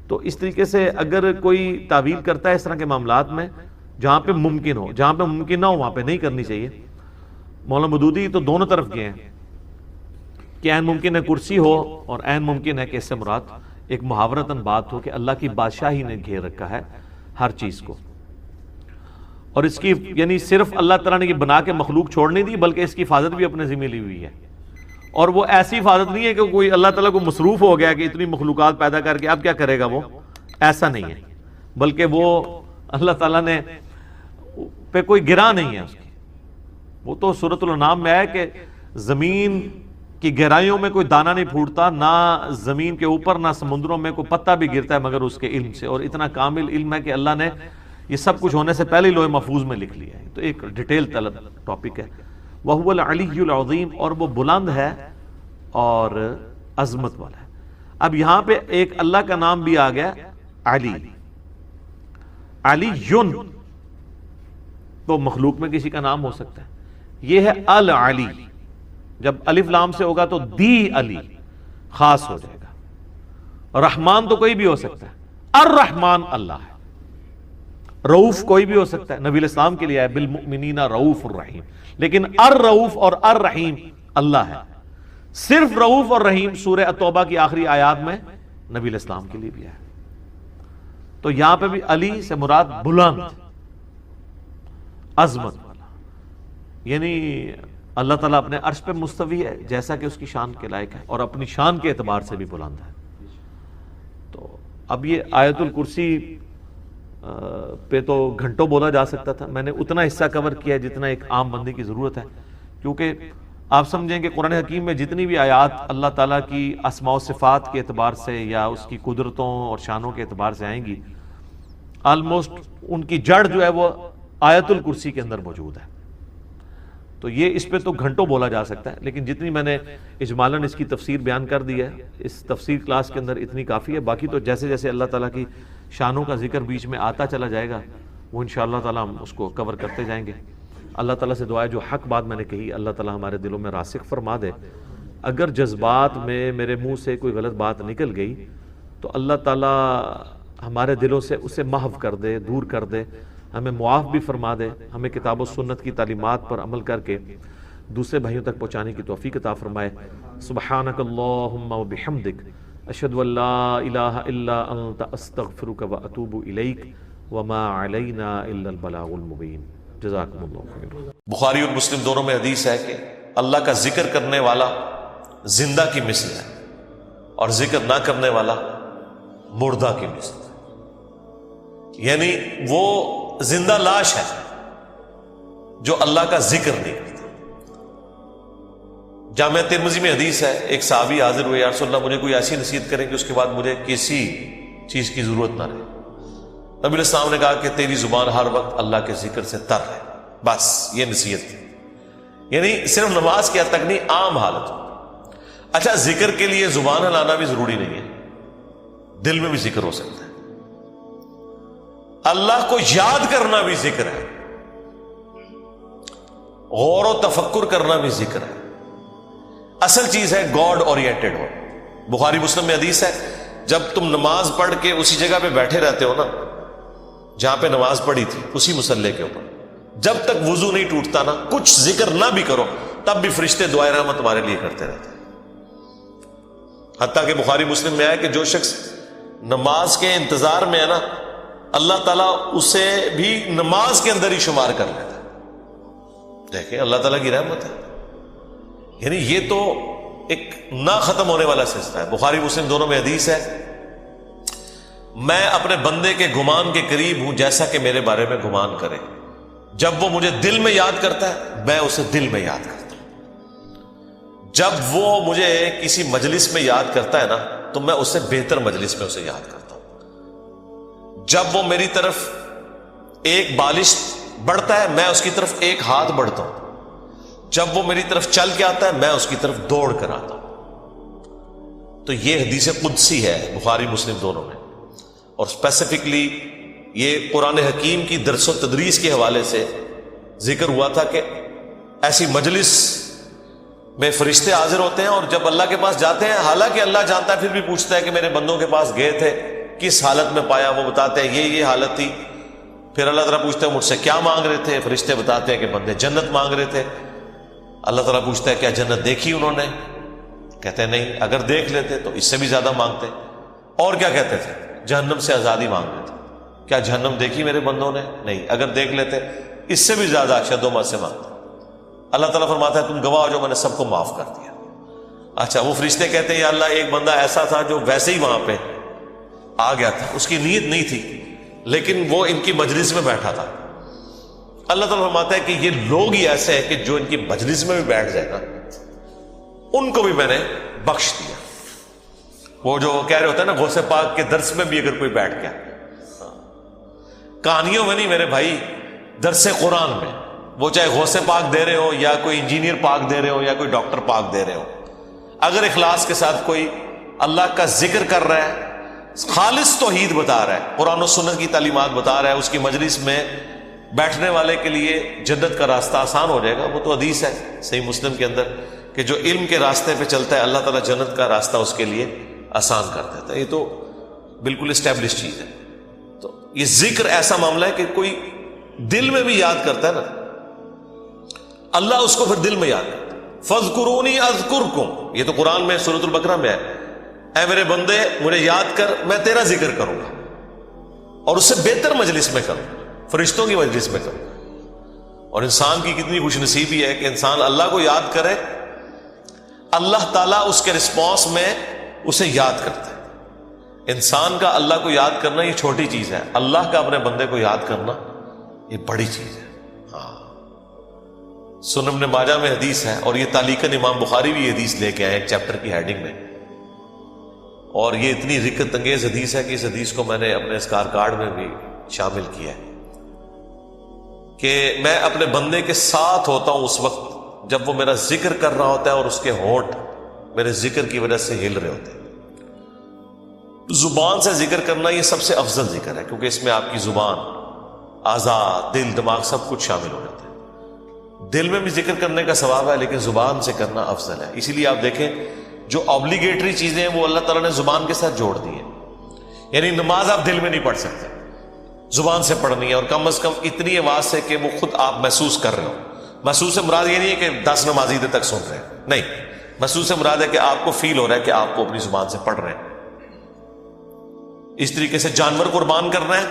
تو اس طریقے سے اگر کوئی تعویل کرتا ہے اس طرح کے معاملات میں، جہاں پہ ممکن ہو، جہاں پہ ممکن نہ ہو وہاں پہ نہیں کرنی چاہیے. مولانا مودودی تو دونوں طرف گئے ہیں کہ عین ممکن ہے کرسی ہو، اور عین ممکن ہے کہ اس سے مراد ایک محاورتاً بات ہو کہ اللہ کی بادشاہی نے گھیر رکھا ہے ہر چیز کو. اور اس کی یعنی صرف اللہ تعالیٰ نے یہ بنا کے مخلوق چھوڑ نہیں دی، بلکہ اس کی حفاظت بھی اپنے ذمہ لی ہوئی ہے. اور وہ ایسی حفاظت نہیں ہے کہ کوئی اللہ تعالیٰ کو مصروف ہو گیا کہ اتنی مخلوقات پیدا کر کے اب کیا کرے گا وہ، ایسا نہیں ہے. بلکہ وہ اللہ تعالیٰ نے پہ کوئی گرا نہیں ہے اس کی. وہ تو سورۃ الانعام میں ہے کہ زمین کی گہرائیوں میں کوئی دانہ نہیں پھوٹتا، نہ زمین کے اوپر نہ سمندروں میں کوئی پتا بھی گرتا ہے مگر اس کے علم سے. اور اتنا کامل علم ہے کہ اللہ نے یہ سب کچھ ہونے سے پہلے ہی لوح محفوظ میں لکھ لیا ہے. تو ایک ڈیٹیل طلب ٹاپک ہے. وَهُوَ الْعَلِيُّ الْعَظِيمُ، اور وہ بلند ہے اور عظمت والا ہے. اب یہاں پہ ایک اللہ کا نام بھی آ گیا علی. علی یون تو مخلوق میں کسی کا نام ہو سکتا ہے. یہ ہے العلی، جب الف لام سے ہوگا تو دی علی خاص ہو جائے گا. رحمان تو کوئی بھی ہو سکتا ہے، الرحمان اللہ ہے. رؤوف کوئی بھی ہو سکتا ہے، نبی الاسلام کے لیے ہے بالمؤمنین رؤوف الرحیم. لیکن الرؤوف اور الرحیم اللہ ہے. صرف رؤوف اور رحیم سورہ التوبہ کی آخری آیات میں نبی الاسلام کے لیے بھی ہے. تو یہاں پہ بھی علی سے مراد بلند، عظمت والا، یعنی اللہ تعالیٰ اپنے عرش پہ مستوی ہے جیسا کہ اس کی شان کے لائق ہے، اور اپنی شان کے اعتبار سے بھی بلند ہے. تو اب یہ آیت الکرسی پہ تو گھنٹوں بولا جا سکتا تھا. میں نے اتنا حصہ کور کیا جتنا ایک عام بندے کی ضرورت ہے، کیونکہ آپ سمجھیں کہ قرآن حکیم میں جتنی بھی آیات اللہ تعالیٰ کی اسماء و صفات کے اعتبار سے یا اس کی قدرتوں اور شانوں کے اعتبار سے آئیں گی، آلموسٹ ان کی جڑ جو ہے وہ آیت الکرسی کے اندر موجود ہے. تو یہ اس پہ تو گھنٹوں بولا جا سکتا ہے، لیکن جتنی میں نے اجمالاً اس کی تفسیر بیان کر دی ہے اس تفسیر کلاس کے اندر اتنی کافی ہے. باقی تو جیسے جیسے اللہ تعالیٰ کی شانوں کا ذکر بیچ میں آتا چلا جائے گا وہ انشاءاللہ تعالیٰ ہم اس کو کور کرتے جائیں گے. اللہ تعالیٰ سے دعا ہے جو حق بات میں نے کہی اللہ تعالیٰ ہمارے دلوں میں راسخ فرما دے. اگر جذبات میں میرے منہ سے کوئی غلط بات نکل گئی تو اللہ تعالیٰ ہمارے دلوں سے اسے محو کر دے، دور کر دے، ہمیں معاف بھی فرما دے، ہمیں کتاب و سنت کی تعلیمات پر عمل کر کے دوسرے بھائیوں تک پہنچانے کی توفیق عطا فرمائے. سبحانک اللہم و بحمدک، اشہد ان لا الہ الا انت، استغفرک و اتوب الیک، وما علینا الا البلاغ المبین. جزاکم اللہ خیر.
بخاری اور مسلم دونوں میں حدیث ہے کہ اللہ کا ذکر کرنے والا زندہ کی مثل ہے اور ذکر نہ کرنے والا مردہ کی مثل ہے. یعنی وہ زندہ لاش ہے جو اللہ کا ذکر نہیں کرتا. جامع ترمذی میں حدیث ہے، ایک صحابی حاضر ہوئے، یا رسول اللہ مجھے کوئی ایسی نصیحت کریں کہ اس کے بعد مجھے کسی چیز کی ضرورت نہ رہے. نبی علیہ السلام نے کہا کہ تیری زبان ہر وقت اللہ کے ذکر سے تر ہے، بس یہ نصیحت تھی. یعنی صرف نماز کی حد تک نہیں، عام حالت. اچھا، ذکر کے لیے زبان ہلانا بھی ضروری نہیں ہے، دل میں بھی ذکر ہو سکتا ہے. اللہ کو یاد کرنا بھی ذکر ہے، غور و تفکر کرنا بھی ذکر ہے. اصل چیز ہے گاڈ اورینٹڈ ہو. بخاری مسلم میں حدیث ہے، جب تم نماز پڑھ کے اسی جگہ پہ بیٹھے رہتے ہو نا جہاں پہ نماز پڑھی تھی، اسی مصلے کے اوپر، جب تک وضو نہیں ٹوٹتا نا، کچھ ذکر نہ بھی کرو تب بھی فرشتے دعائے رحمت تمہارے لیے کرتے رہتے ہیں. حتیٰ کہ بخاری مسلم میں آیا کہ جو شخص نماز کے انتظار میں ہے نا، اللہ تعالیٰ اسے بھی نماز کے اندر ہی شمار کر لیتا ہے. دیکھیں اللہ تعالیٰ کی رحمت ہے. یعنی یہ تو ایک نہ ختم ہونے والا سلسلہ ہے. بخاری مسلم دونوں میں حدیث ہے، میں اپنے بندے کے گمان کے قریب ہوں جیسا کہ میرے بارے میں گمان کرے. جب وہ مجھے دل میں یاد کرتا ہے میں اسے دل میں یاد کرتا ہوں. جب وہ مجھے کسی مجلس میں یاد کرتا ہے نا تو میں اس سے بہتر مجلس میں اسے یاد کرتا ہوں. جب وہ میری طرف ایک بالش بڑھتا ہے میں اس کی طرف ایک ہاتھ بڑھتا ہوں. جب وہ میری طرف چل کے آتا ہے میں اس کی طرف دوڑ کر آتا ہوں. تو یہ حدیث قدسی ہے بخاری مسلم دونوں میں. اور اسپیسیفکلی یہ قرآن حکیم کی درس و تدریس کے حوالے سے ذکر ہوا تھا کہ ایسی مجلس میں فرشتے حاضر ہوتے ہیں اور جب اللہ کے پاس جاتے ہیں، حالانکہ اللہ جانتا ہے، پھر بھی پوچھتا ہے کہ میرے بندوں کے پاس گئے تھے کس حالت میں پایا. وہ بتاتے ہیں یہ حالت تھی. پھر اللہ تعالیٰ پوچھتا ہے مجھ سے کیا مانگ رہے تھے؟ فرشتے بتاتے ہیں کہ بندے جنت مانگ رہے تھے. اللہ تعالیٰ پوچھتا ہے کیا جنت دیکھی انہوں نے؟ کہتے ہیں نہیں، اگر دیکھ لیتے تو اس سے بھی زیادہ مانگتے. اور کیا کہتے تھے؟ جہنم سے آزادی مانگ رہے تھے. کیا جہنم دیکھی میرے بندوں نے؟ نہیں، اگر دیکھ لیتے اس سے بھی زیادہ اشد و سے مانگتے. اللہ تعالیٰ فرماتا ہے تم گواہ ہو جو میں نے سب کو معاف کر دیا. اچھا، وہ فرشتے کہتے ہیں یا اللہ ایک بندہ ایسا تھا جو ویسے ہی وہاں پہ آ گیا تھا، اس کی نیت نہیں تھی لیکن وہ ان کی مجلس میں بیٹھا تھا. اللہ تعالیٰ فرماتا ہے کہ یہ لوگ ہی ایسے ہیں کہ جو ان کی مجلس میں بھی بیٹھ جائے گا ان کو بھی میں نے بخش دیا. وہ جو کہہ رہے ہوتے ہیں نا غوث پاک کے درس میں بھی اگر کوئی بیٹھ گیا. کہانیوں میں نہیں میرے بھائی، درس قرآن میں، وہ چاہے غوث پاک دے رہے ہو یا کوئی انجینئر پاک دے رہے ہو یا کوئی ڈاکٹر پاک دے رہے ہو، اگر اخلاص کے ساتھ کوئی اللہ کا ذکر کر رہا ہے، خالص توحید بتا رہا ہے، قرآن و سنت کی تعلیمات بتا رہا ہے، اس کی مجلس میں بیٹھنے والے کے لیے جنت کا راستہ آسان ہو جائے گا۔ وہ تو حدیث ہے صحیح مسلم کے اندر کہ جو علم کے راستے پہ چلتا ہے اللہ تعالیٰ جنت کا راستہ اس کے لیے آسان کر دیتا ہے۔ یہ تو بالکل اسٹیبلش چیز ہے۔ تو یہ ذکر ایسا معاملہ ہے کہ کوئی دل میں بھی یاد کرتا ہے نا، اللہ اس کو پھر دل میں یاد کرتا ہے۔ فَاذْكُرُونِي أَذْكُرْكُمْ، یہ تو قرآن میں سورۃ البقرہ میں ہے، اے میرے بندے مجھے یاد کر، میں تیرا ذکر کروں گا، اور اس سے بہتر مجلس میں کروں، فرشتوں کی مجلس میں کروں۔ اور انسان کی کتنی خوش نصیبی ہے کہ انسان اللہ کو یاد کرے، اللہ تعالیٰ اس کے رسپانس میں اسے یاد کرتا ہے۔ انسان کا اللہ کو یاد کرنا یہ چھوٹی چیز ہے، اللہ کا اپنے بندے کو یاد کرنا یہ بڑی چیز ہے۔ سنن ابن ماجہ میں حدیث ہے، اور یہ تعلیقاً امام بخاری بھی یہ حدیث لے کے آئے ایک چیپٹر کی ہیڈنگ میں، اور یہ اتنی رکت انگیز حدیث ہے کہ اس حدیث کو میں نے اپنے اسکار کارڈ میں بھی شامل کیا ہے کہ میں اپنے بندے کے ساتھ ہوتا ہوں اس وقت جب وہ میرا ذکر کر رہا ہوتا ہے اور اس کے ہونٹ میرے ذکر کی وجہ سے ہل رہے ہوتے ہیں۔ زبان سے ذکر کرنا یہ سب سے افضل ذکر ہے، کیونکہ اس میں آپ کی زبان، اعضاء، دل، دماغ سب کچھ شامل ہو جاتا ہے۔ دل میں بھی ذکر کرنے کا ثواب ہے لیکن زبان سے کرنا افضل ہے۔ اسی لیے آپ دیکھیں جو آبلیگیٹری چیزیں ہیں وہ اللہ تعالیٰ نے زبان کے ساتھ جوڑ دی ہیں، یعنی نماز آپ دل میں نہیں پڑھ سکتے، زبان سے پڑھنی ہے، اور کم از کم اتنی آواز سے کہ وہ خود آپ محسوس کر رہے ہو۔ محسوس سے مراد یہ نہیں ہے کہ 10 نمازی دیر تک سن رہے ہیں، نہیں، محسوس سے مراد ہے کہ آپ کو فیل ہو رہا ہے کہ آپ کو اپنی زبان سے پڑھ رہے ہیں۔ اس طریقے سے جانور قربان کرنا ہے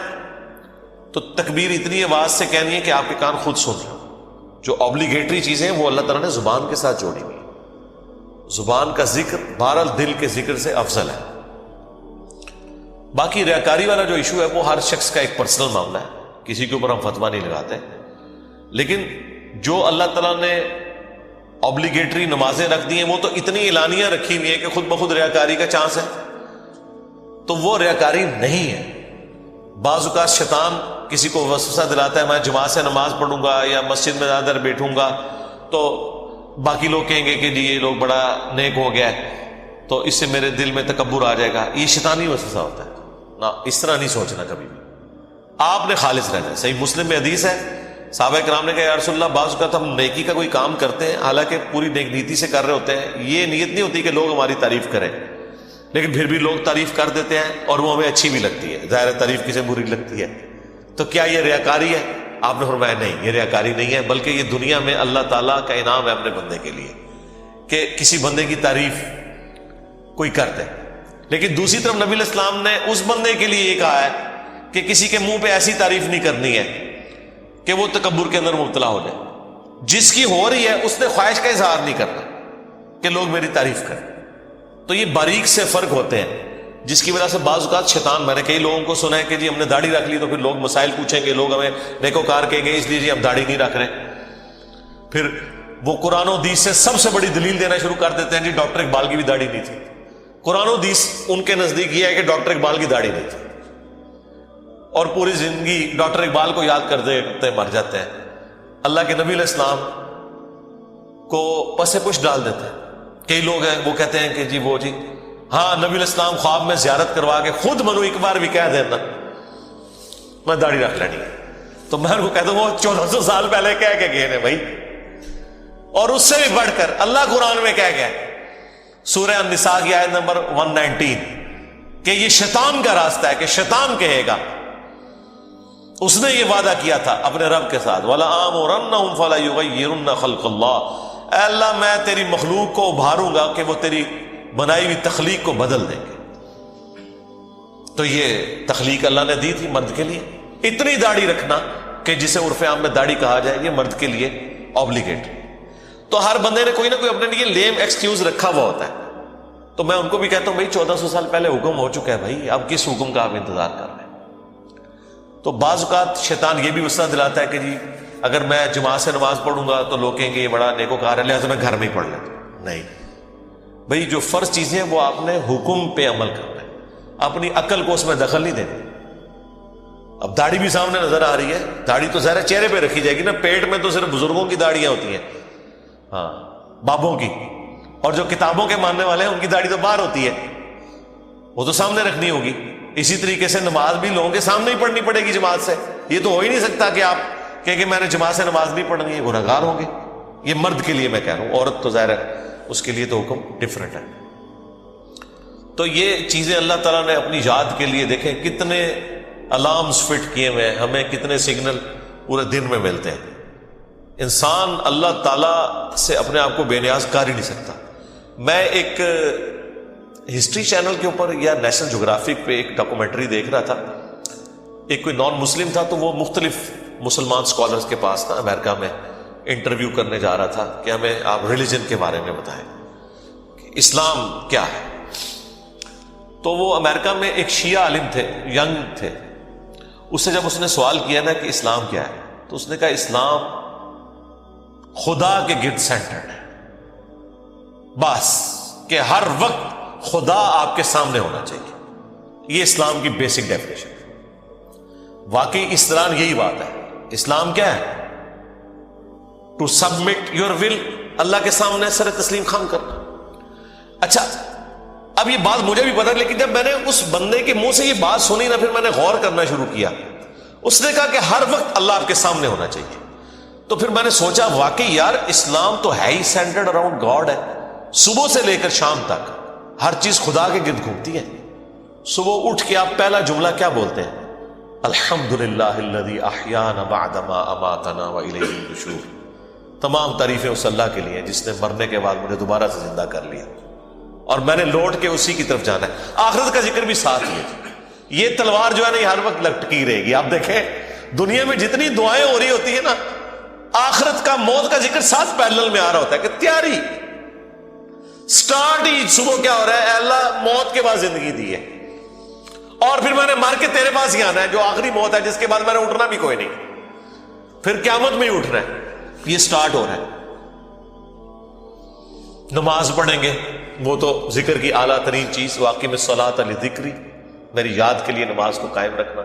تو تکبیر اتنی آواز سے کہنی ہے کہ آپ کے کان خود سن رہے ہو۔ جو آبلیگیٹری چیزیں ہیں وہ اللہ تعالیٰ نے زبان کے ساتھ جوڑی ہوئی۔ زبان کا ذکر بہرحال دل کے ذکر سے افضل ہے۔ باقی ریاکاری والا جو ایشو ہے وہ ہر شخص کا ایک پرسنل معاملہ ہے، کسی کے اوپر ہم فتویٰ نہیں لگاتے، لیکن جو اللہ تعالیٰ نے آبلیگیٹری نمازیں رکھ دی ہیں وہ تو اتنی اعلانیہ رکھی ہوئی ہیں کہ خود بخود ریاکاری کا چانس ہے، تو وہ ریاکاری نہیں ہے۔ بعض اوقات شیطان کسی کو وسوسہ دلاتا ہے میں جماعت سے نماز پڑھوں گا یا مسجد میں زیادہ دیر بیٹھوں گا تو باقی لوگ کہیں گے کہ جی یہ لوگ بڑا نیک ہو گیا ہے تو اس سے میرے دل میں تکبر آ جائے گا۔ یہ شیطانی وسوسہ ہوتا ہے نا، اس طرح نہیں سوچنا کبھی بھی، آپ نے خالص رہنا ہے۔ صحیح مسلم میں حدیث ہے، صحابہ کرام نے کہا یا رسول اللہ بعض اوقات ہم نیکی کا کوئی کام کرتے ہیں حالانکہ پوری نیک نیتی سے کر رہے ہوتے ہیں، یہ نیت نہیں ہوتی کہ لوگ ہماری تعریف کریں، لیکن پھر بھی لوگ تعریف کر دیتے ہیں اور وہ ہمیں اچھی بھی لگتی ہے، ظاہر تعریف کسے بری لگتی ہے، تو کیا یہ ریاکاری ہے؟ آپ نے فرمایا نہیں، یہ ریاکاری نہیں ہے، بلکہ یہ دنیا میں اللہ تعالیٰ کا انعام ہے اپنے بندے کے لیے کہ کسی بندے کی تعریف کوئی کر دے۔ لیکن دوسری طرف نبی علیہ السلام نے اس بندے کے لیے یہ کہا ہے کہ کسی کے منہ پہ ایسی تعریف نہیں کرنی ہے کہ وہ تکبر کے اندر مبتلا ہو جائے، جس کی ہو رہی ہے اس نے خواہش کا اظہار نہیں کرنا کہ لوگ میری تعریف کریں۔ تو یہ باریک سے فرق ہوتے ہیں جس کی وجہ سے بعض اوقات شیطان، میں نے کئی لوگوں کو سنا ہے کہ جی ہم نے داڑھی رکھ لی تو پھر لوگ مسائل پوچھیں گے، لوگ ہمیں نیکوکار کہیں گے، اس لیے جی ہم داڑھی نہیں رکھ رہے، پھر وہ قرآن و حدیث سے سب سے بڑی دلیل دینا شروع کر دیتے ہیں جی ڈاکٹر اقبال کی بھی داڑھی نہیں تھی۔ قرآن و حدیث ان کے نزدیک یہ ہے کہ ڈاکٹر اقبال کی داڑھی نہیں تھی، اور پوری زندگی ڈاکٹر اقبال کو یاد کرتے مر جاتے ہیں، اللہ کے نبی علیہ السلام کو پس پش ڈال دیتے ہیں۔ کئی لوگ ہیں وہ کہتے ہیں کہ جی وہ جی ہاں نبی علیہ السلام خواب میں زیارت کروا کے خود منو ایک بار بھی کہہ دینا میں داڑھی رکھ لینی ہے، تو میں ان کو کہتا ہوں وہ 1400 سال پہلے کہہ کے گئے ہیں بھائی، اور اس سے بھی بڑھ کر اللہ قرآن میں کہہ گیا سورہ النساء کی آیت نمبر 119 کہ یہ شیطان کا راستہ ہے، کہ شیطان کہے گا، اس نے یہ وعدہ کیا تھا اپنے رب کے ساتھ وَلَآمُرَنَّهُمْ فَلَيُغَيِّرُنَّ خَلْقَ اللَّهِ، اے اللہ میں تیری مخلوق کو ابھاروں گا کہ وہ تیری بنائی ہوئی تخلیق کو بدل دیں گے۔ تو یہ تخلیق اللہ نے دی تھی مرد کے لیے، اتنی داڑھی رکھنا کہ جسے عرف عام میں داڑھی کہا جائے یہ مرد کے لیے اوبلیگیٹ۔ تو ہر بندے نے کوئی نہ کوئی اپنے لیے لیم ایکسکیوز رکھا ہوا ہوتا ہے، تو میں ان کو بھی کہتا ہوں بھائی 1400 سال پہلے حکم ہو چکا ہے بھائی، اب کس حکم کا آپ انتظار کر رہے ہیں؟ تو بعض اوقات شیطان یہ بھی وسوسہ دلاتا ہے کہ جی اگر میں جماعت سے نماز پڑھوں گا تو لوگ کہیں گے یہ بڑا نیکوکار ہے لہٰذا میں گھر میں ہی پڑھ لیتا ہوں۔ نہیں بھائی، جو فرض چیزیں ہیں وہ آپ نے حکم پہ عمل کرنا ہے، اپنی عقل کو اس میں دخل نہیں دینی۔ اب داڑھی بھی سامنے نظر آ رہی ہے، داڑھی تو ظاہر چہرے پہ رکھی جائے گی نا، پیٹ میں تو صرف بزرگوں کی داڑیاں ہوتی ہیں، ہاں بابوں کی، اور جو کتابوں کے ماننے والے ہیں ان کی داڑھی تو باہر ہوتی ہے، وہ تو سامنے رکھنی ہوگی۔ اسی طریقے سے نماز بھی لوگوں کے سامنے ہی پڑھنی پڑے گی جماعت سے۔ یہ تو ہو ہی نہیں سکتا کہ آپ کہ میں نے جماعت سے نماز نہیں پڑھنی ہے، گنہگار ہوں گے۔ یہ مرد کے لیے میں کہہ رہا ہوں، عورت تو ظاہر ہے اس کے لیے تو حکم ڈفرینٹ ہے۔ تو یہ چیزیں اللہ تعالیٰ نے اپنی یاد کے لیے، دیکھیں کتنے الارمز فٹ کیے ہوئے ہیں، ہمیں کتنے سگنل پورے دن میں ملتے ہیں۔ انسان اللہ تعالیٰ سے اپنے آپ کو بے نیاز کر ہی نہیں سکتا۔ میں ایک ہسٹری چینل کے اوپر یا نیشنل جغرافک پہ ایک ڈاکومنٹری دیکھ رہا تھا، ایک کوئی نان مسلم تھا، تو وہ مختلف مسلمان اسکالرز کے پاس نا امریکہ میں انٹرویو کرنے جا رہا تھا کہ ہمیں آپ ریلیجن کے بارے میں بتائیں کہ اسلام کیا ہے۔ تو وہ امریکہ میں ایک شیعہ عالم تھے، ینگ تھے، اس سے جب اس نے سوال کیا نا کہ اسلام کیا ہے، تو اس نے کہا اسلام خدا کے گرد سینٹرڈ ہے، بس کہ ہر وقت خدا آپ کے سامنے ہونا چاہیے، یہ اسلام کی بیسک ڈیفینیشن ہے۔ واقعی اس طرح یہی بات ہے۔ اسلام کیا ہے؟ ٹو سبمٹ یور ول، اللہ کے سامنے سر تسلیم خم کرنا۔ اچھا اب یہ بات مجھے بھی پتا، لیکن جب میں نے اس بندے کے منہ سے یہ بات سنی نا، پھر میں نے غور کرنا شروع کیا۔ اس نے کہا کہ ہر وقت اللہ آپ کے سامنے ہونا چاہیے۔ تو پھر میں نے سوچا واقعی یار اسلام تو ہے ہی سینٹرڈ اراؤنڈ گاڈ ہے، صبح سے لے کر شام تک ہر چیز خدا کے گرد گھومتی ہے۔ صبح اٹھ کے آپ پہلا جملہ کیا بولتے ہیں؟ الحمدللہ الذی احیانا بعدما اماتنا والیہ النشور۔ تمام تعریفیں اس اللہ کے لیے جس نے مرنے کے بعد مجھے دوبارہ سے زندہ کر لیا، اور میں نے لوٹ کے اسی کی طرف جانا ہے۔ آخرت کا ذکر بھی ساتھ ہی ہے۔ یہ تلوار جو ہے نا یہ ہر وقت لٹکی رہے گی۔ آپ دیکھیں دنیا میں جتنی دعائیں ہو رہی ہوتی ہیں نا، آخرت کا، موت کا ذکر ساتھ پیرلل میں آ رہا ہوتا ہے کہ تیاری سٹارٹ ہی صبح کیا ہو رہا ہے؟ اے اللہ موت کے بعد زندگی دی ہے، اور پھر میں نے مار کے تیرے پاس ہی آنا ہے، جو آخری موت ہے جس کے بعد میں نے اٹھنا بھی کوئی نہیں، پھر قیامت میں ہی اٹھنا ہے۔ یہ سٹارٹ ہو رہا ہے۔ نماز پڑھیں گے، وہ تو ذکر کی اعلیٰ ترین چیز، واقعی میں صلاۃ لذکری، میری یاد کے لیے نماز کو قائم رکھنا،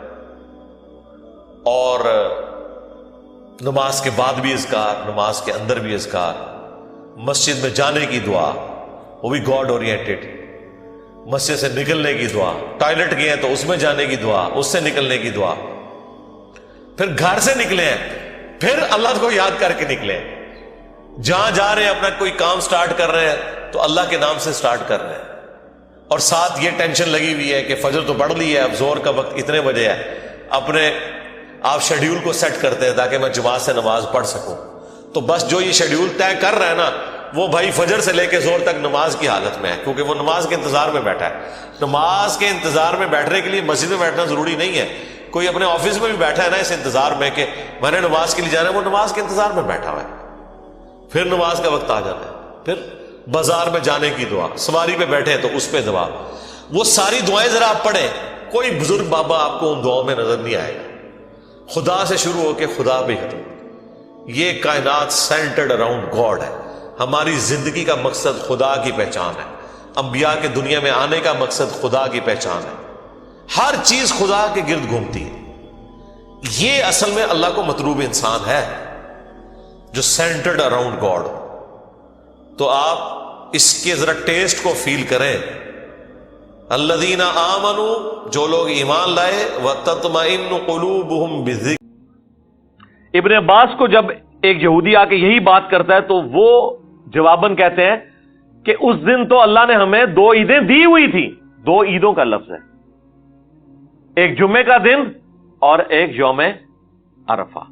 اور نماز کے بعد بھی اذکار، نماز کے اندر بھی اذکار، مسجد میں جانے کی دعا وہ بھی گاڈ اورینٹڈ، مسجد سے نکلنے کی دعا، ٹوائلٹ گئے ہیں تو اس میں جانے کی دعا، اس سے نکلنے کی دعا، پھر گھر سے نکلے ہیں پھر اللہ کو یاد کر کے نکلے ہیں، جہاں جا رہے ہیں اپنا کوئی کام سٹارٹ کر رہے ہیں تو اللہ کے نام سے سٹارٹ کر رہے ہیں، اور ساتھ یہ ٹینشن لگی ہوئی ہے کہ فجر تو پڑھ لی ہے، اب زور کا وقت اتنے بجے ہے، اپنے آپ شیڈیول کو سیٹ کرتے ہیں تاکہ میں جماعت سے نماز پڑھ سکوں۔ تو بس جو یہ شیڈیول طے کر رہا ہے نا، وہ بھائی فجر سے لے کے زور تک نماز کی حالت میں ہے، کیونکہ وہ نماز کے انتظار میں بیٹھا ہے۔ نماز کے انتظار میں بیٹھنے کے لیے مسجد میں بیٹھنا ضروری نہیں ہے، کوئی اپنے آفس میں بھی بیٹھا ہے نا اس انتظار میں کہ میں نے نماز کے لیے جانا ہے، وہ نماز کے انتظار میں بیٹھا ہوا ہے، پھر نماز کا وقت آ جاتا ہے، پھر بازار میں جانے کی دعا، سواری پہ بیٹھے تو اس پہ دعا، وہ ساری دعائیں ذرا آپ پڑھیں، کوئی بزرگ بابا آپ کو ان دعاؤں میں نظر نہیں آئے گا۔ خدا سے شروع ہو کے خدا پہ ختم۔ یہ کائنات سینٹرڈ اراؤنڈ گاڈ ہے۔ ہماری زندگی کا مقصد خدا کی پہچان ہے، انبیاء کے دنیا میں آنے کا مقصد خدا کی پہچان ہے، ہر چیز خدا کے گرد گھومتی ہے۔ یہ اصل میں اللہ کو مطلوب انسان ہے جو سینٹرڈ اراؤنڈ گاڈ۔ تو آپ اس کے ذرا ٹیسٹ کو فیل کریں۔ الذین آمنوا، جو لوگ ایمان لائے، وتطمئن قلوبہم بذکر۔
ابن عباس کو جب ایک یہودی آ کے یہی بات کرتا ہے تو وہ جواباً کہتے ہیں کہ اس دن تو اللہ نے ہمیں 2 عیدیں دی ہوئی تھی۔ 2 عیدوں کا لفظ ہے، ایک جمعے کا دن اور ایک یوم عرفہ۔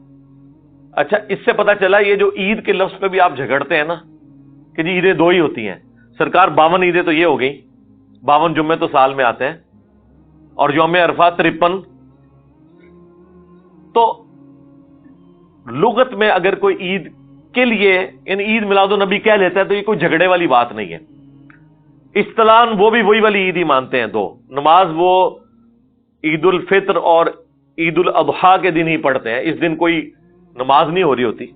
اچھا اس سے پتا چلا یہ جو عید کے لفظ پہ بھی آپ جھگڑتے ہیں نا کہ جی عیدیں 2 ہی ہوتی ہیں، سرکار 52 عیدیں تو یہ ہو گئی، 52 جمعے تو سال میں آتے ہیں، اور یوم عرفہ 53۔ تو لغت میں اگر کوئی عید کے لیے یعنی عید میلاد النبی کہہ لیتا ہے تو یہ کوئی جھگڑے والی بات نہیں ہے۔ اصطلاحاً وہ بھی وہی والی عید ہی مانتے ہیں 2۔ نماز وہ عید الفطر اور عید الاضحیٰ کے دن ہی پڑھتے ہیں، اس دن کوئی نماز نہیں ہو رہی ہوتی،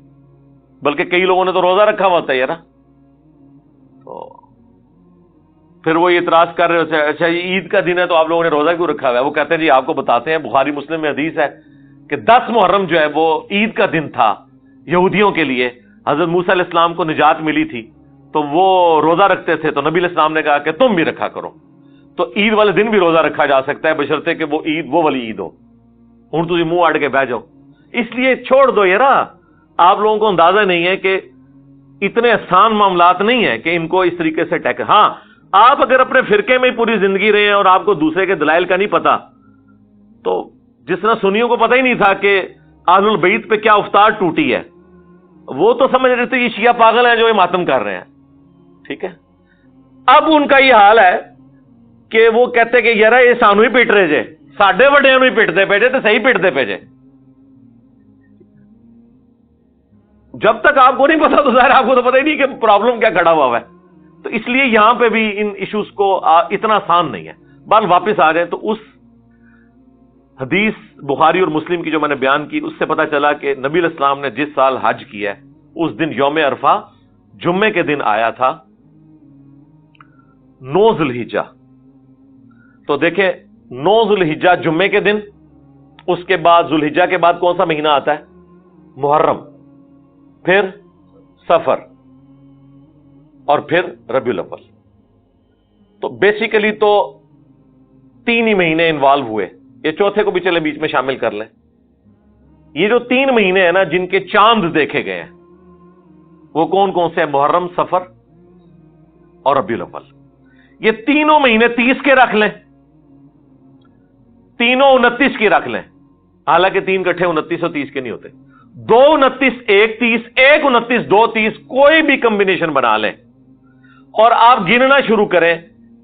بلکہ کئی لوگوں نے تو روزہ رکھا ہوا ہوتا ہے یار۔ تو پھر وہ اعتراض کر رہے ہوتے ہیں اچھا یہ عید کا دن ہے تو آپ لوگوں نے روزہ کیوں رکھا ہوا ہے؟ وہ کہتے ہیں جی آپ کو بتاتے ہیں، بخاری مسلم میں حدیث ہے کہ 10 محرم جو ہے وہ عید کا دن تھا یہودیوں کے لیے، حضرت موسیٰ علیہ السلام کو نجات ملی تھی تو وہ روزہ رکھتے تھے، تو نبی علیہ السلام نے کہا کہ تم بھی رکھا کرو، تو عید والے دن بھی روزہ رکھا جا سکتا ہے بشرطے کہ وہ عید وہ والی عید ہو۔ ہوں تھی منہ اڑ کے بہ جاؤ، اس لیے چھوڑ دو یار، آپ لوگوں کو اندازہ نہیں ہے کہ اتنے آسان معاملات نہیں ہے کہ ان کو اس طریقے سے ٹیک۔ ہاں آپ اگر اپنے فرقے میں ہی پوری زندگی رہے ہیں اور آپ کو دوسرے کے دلائل کا نہیں پتا، تو جس طرح سنیوں کو پتہ ہی نہیں تھا کہ اہل البیت پہ کیا افطار ٹوٹی ہے، وہ تو سمجھ رہے تھے یہ شیعہ پاگل ہیں جو یہ ماتم کر رہے ہیں، ٹھیک ہے۔ اب ان کا یہ حال ہے کہ وہ کہتے کہ یار یہ سانو ہی پیٹ رہے جے، ساڈے وڈیاں نو ہی پیٹتے پے جے، تو صحیح پیٹتے پے جے۔ جب تک آپ کو نہیں پتا تو ظاہر آپ کو تو پتہ ہی نہیں کہ پرابلم کیا کھڑا ہوا ہے، تو اس لیے یہاں پہ بھی ان ایشوز کو اتنا آسان نہیں ہے۔ بال واپس آ جائیں تو اس حدیث بخاری اور مسلم کی جو میں نے بیان کی، اس سے پتا چلا کہ نبی علیہ السلام نے جس سال حج کیا ہے اس دن یوم عرفہ جمعے کے دن آیا تھا، 9 ذی الحجہ۔ تو دیکھیں 9 ذی الحجہ جمعے کے دن، اس کے بعد ذی الحجہ کے بعد کون سا مہینہ آتا ہے؟ محرم، پھر سفر، اور پھر ربیع الاول۔ تو بیسیکلی تو 3 ہی مہینے انوالو ہوئے، یہ چوتھے کو بھی چلے بیچ میں شامل کر لیں۔ یہ جو 3 مہینے ہیں نا جن کے چاند دیکھے گئے ہیں وہ کون کون سے ہیں؟ محرم، سفر اور ربیع الاول۔ یہ تینوں مہینے 30 کے رکھ لیں، تینوں 29 کی رکھ لیں، حالانکہ 3 کٹھے 29 اور 30 کے نہیں ہوتے، 2 29 1 30 1 29 2 30، کوئی بھی کمبینیشن بنا لیں اور آپ گننا شروع کریں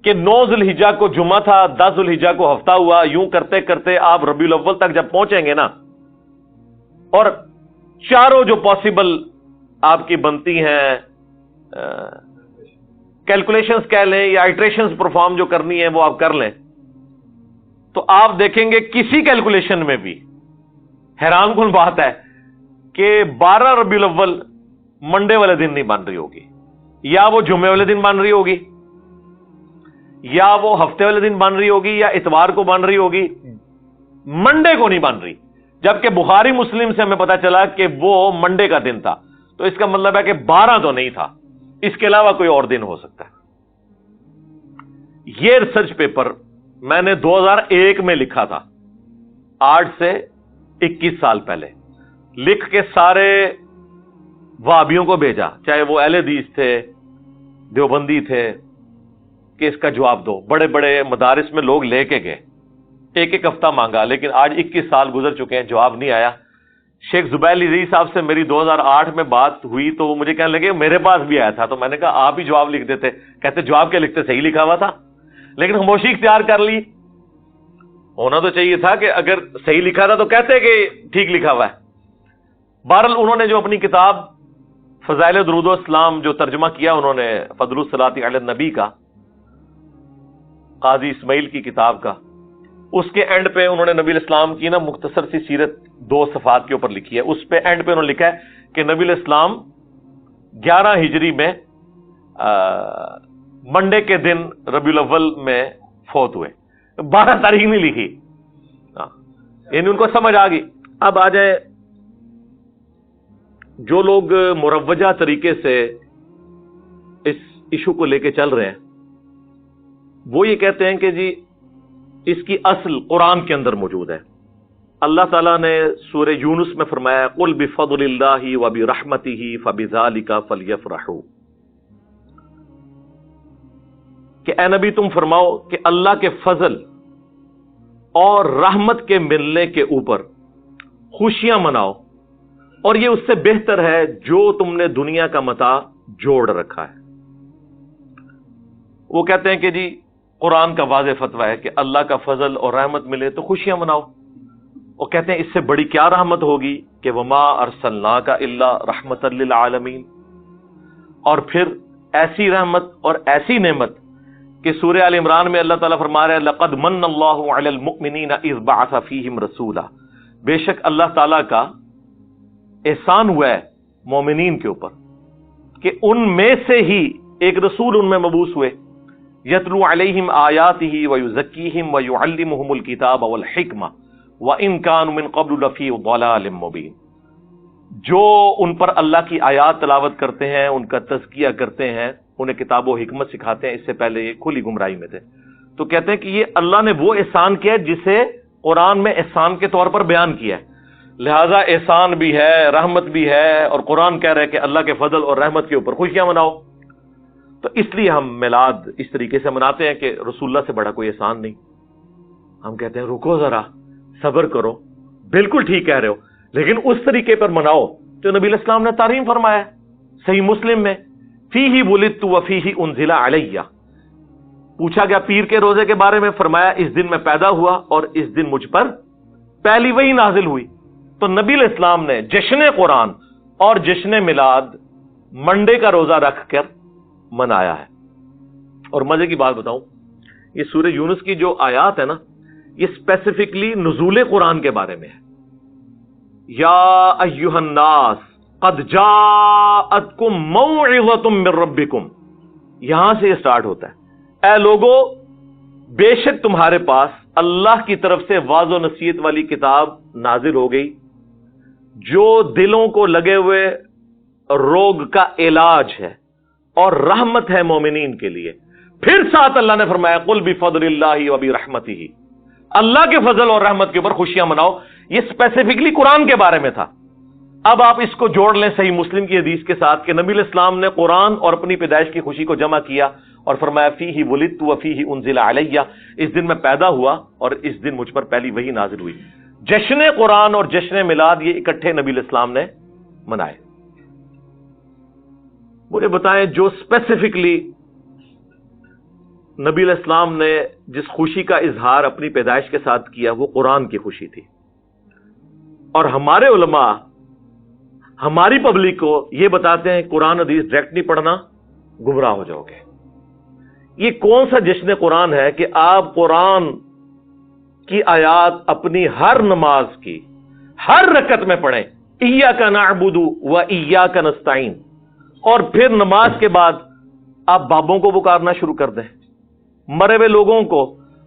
کہ 9 ذی الحجہ کو جمعہ تھا، 10 ذی الحجہ کو ہفتہ ہوا، یوں کرتے کرتے آپ ربیع الاول تک جب پہنچیں گے نا، اور چاروں جو پاسبل آپ کی بنتی ہیں کیلکولیشنز کہہ لیں یا آئٹریشنز پرفارم جو کرنی ہے وہ آپ کر لیں، تو آپ دیکھیں گے کسی کیلکولیشن میں بھی حیران کن بات ہے کہ 12 ربیع الاول منڈے والے دن نہیں بن رہی ہوگی، یا وہ جمعے والے دن بن رہی ہوگی، یا وہ ہفتے والے دن بن رہی ہوگی، یا اتوار کو بن رہی ہوگی، منڈے کو نہیں بن رہی، جبکہ بخاری مسلم سے ہمیں پتا چلا کہ وہ منڈے کا دن تھا، تو اس کا مطلب ہے کہ 12 تو نہیں تھا، اس کے علاوہ کوئی اور دن ہو سکتا ہے۔ یہ ریسرچ پیپر میں نے 2001 میں لکھا تھا، 8 سے 21 سال پہلے، لکھ کے سارے وہابیوں کو بھیجا، چاہے وہ اہل حدیث تھے، دیوبندی تھے، کہ اس کا جواب دو۔ بڑے بڑے مدارس میں لوگ لے کے گئے، ایک ہفتہ مانگا، لیکن آج 21 سال گزر چکے ہیں، جواب نہیں آیا۔ شیخ زبیر علی صاحب سے میری 2008 میں بات ہوئی تو وہ مجھے کہنے لگے میرے پاس بھی آیا تھا، تو میں نے کہا آپ ہی جواب لکھ دیتے۔ کہتے جواب کیا لکھتے، صحیح لکھا ہوا تھا، لیکن خاموشی اختیار کر لی۔ ہونا تو چاہیے تھا کہ اگر صحیح لکھا تھا تو کہتے کہ ٹھیک لکھا ہوا ہے۔ بہرحال انہوں نے جو اپنی کتاب فضائل درود و اسلام جو ترجمہ کیا انہوں نے فضل الصلاۃ علی النبی کا، قاضی اسماعیل کی کتاب کا، اس کے اینڈ پہ انہوں نے نبی علیہ السلام کی نا مختصر سی سیرت 2 صفحات کے اوپر لکھی ہے۔ اس پہ اینڈ پہ انہوں نے لکھا ہے کہ نبی علیہ السلام 11 ہجری میں منڈے کے دن ربیع الاول میں فوت ہوئے، 12 تاریخ نہیں لکھی، یعنی ان کو سمجھ آ گئی۔ اب آ جائیں جو لوگ مروجہ طریقے سے اس ایشو کو لے کے چل رہے ہیں، وہ یہ کہتے ہیں کہ جی اس کی اصل قرآن کے اندر موجود ہے۔ اللہ تعالیٰ نے سورہ یونس میں فرمایا قُلْ بِفَضْلِ اللَّهِ وَبِرَحْمَتِهِ فَبِذَلِكَ فَلْيَفْرَحُوا، کہ اے نبی تم فرماؤ کہ اللہ کے فضل اور رحمت کے ملنے کے اوپر خوشیاں مناؤ، اور یہ اس سے بہتر ہے جو تم نے دنیا کا متاع جوڑ رکھا ہے۔ وہ کہتے ہیں کہ جی قرآن کا واضح فتویٰ ہے کہ اللہ کا فضل اور رحمت ملے تو خوشیاں مناؤ، اور کہتے ہیں اس سے بڑی کیا رحمت ہوگی کہ وما ارسلناک الا رحمتا للعالمین، اور پھر ایسی رحمت اور ایسی نعمت کہ سورہ آل عمران میں اللہ تعالیٰ فرما رہے ہیں لقد من اللہ علی المؤمنین اذ بعث فیہم رسولا، بے شک اللہ تعالیٰ کا احسان ہوا ہے مومنین کے اوپر کہ ان میں سے ہی ایک رسول ان میں مبعوث ہوئے۔ یتلو علیہم آیاتہ ویزکیہم ویعلمہم الکتاب والحکمہ وان کانوا من قبل لفی ضلال مبین، جو ان پر اللہ کی آیات تلاوت کرتے ہیں، ان کا تزکیہ کرتے ہیں، انہیں کتاب و حکمت سکھاتے ہیں، اس سے پہلے یہ کھلی گمراہی میں تھے. تو کہتے ہیں کہ یہ اللہ نے وہ احسان کیا جسے قرآن میں احسان کے طور پر بیان کیا ہے، لہذا احسان بھی ہے، رحمت بھی ہے، اور قرآن کہہ رہے کہ اللہ کے فضل اور رحمت کے اوپر خوشیاں مناؤ. تو اس لیے ہم میلاد اس طریقے سے مناتے ہیں کہ رسول اللہ سے بڑا کوئی احسان نہیں. ہم کہتے ہیں رکو ذرا، صبر کرو، بالکل ٹھیک کہہ رہے ہو، لیکن اس طریقے پر مناؤ جو نبی علیہ السلام نے تعلیم فرمایا ہے. صحیح مسلم میں فیہ ولدت وفیہ انزل علیہ، پوچھا گیا پیر کے روزے کے بارے میں، فرمایا اس دن میں پیدا ہوا اور اس دن مجھ پر پہلی وحی نازل ہوئی. تو نبی علیہ السلام نے جشن قرآن اور جشن میلاد منڈے کا روزہ رکھ کر منایا ہے. اور مزے کی بات بتاؤں، یہ سورہ یونس کی جو آیات ہے نا، یہ اسپیسیفکلی نزول قرآن کے بارے میں ہے. یا ایھا الناس قد جاءتکم موعظۃ من ربکم، یہاں سے یہ سٹارٹ ہوتا ہے، اے لوگو بے شک تمہارے پاس اللہ کی طرف سے واضح و نصیحت والی کتاب نازل ہو گئی جو دلوں کو لگے ہوئے روگ کا علاج ہے اور رحمت ہے مومنین کے لیے. پھر ساتھ اللہ نے فرمایا قل بفضل اللہ وبرحمتہ، اللہ کے فضل اور رحمت کے اوپر خوشیاں مناؤ. یہ اسپیسیفکلی قرآن کے بارے میں تھا. اب آپ اس کو جوڑ لیں صحیح مسلم کی حدیث کے ساتھ کہ نبی علیہ السلام نے قرآن اور اپنی پیدائش کی خوشی کو جمع کیا اور فرمایا فیہ ولدت وفیہ انزل علیہ، اس دن میں پیدا ہوا اور اس دن مجھ پر پہلی وحی نازل ہوئی. جشن قرآن اور جشن میلاد یہ اکٹھے نبی علیہ السلام نے منائے. مجھے بتائیں جو اسپیسیفکلی نبی علیہ السلام نے جس خوشی کا اظہار اپنی پیدائش کے ساتھ کیا وہ قرآن کی خوشی تھی، اور ہمارے علماء ہماری پبلک کو یہ بتاتے ہیں قرآن حدیث ڈائریکٹ نہیں پڑھنا، گمراہ ہو جاؤ گے. یہ کون سا جشن قرآن ہے کہ آپ قرآن کی آیات اپنی ہر نماز کی ہر رکعت میں پڑھیں، ایاک نعبد و ایاک نستعین، اور پھر نماز کے بعد آپ بابوں کو پکارنا شروع کر دیں، مرے ہوئے لوگوں کو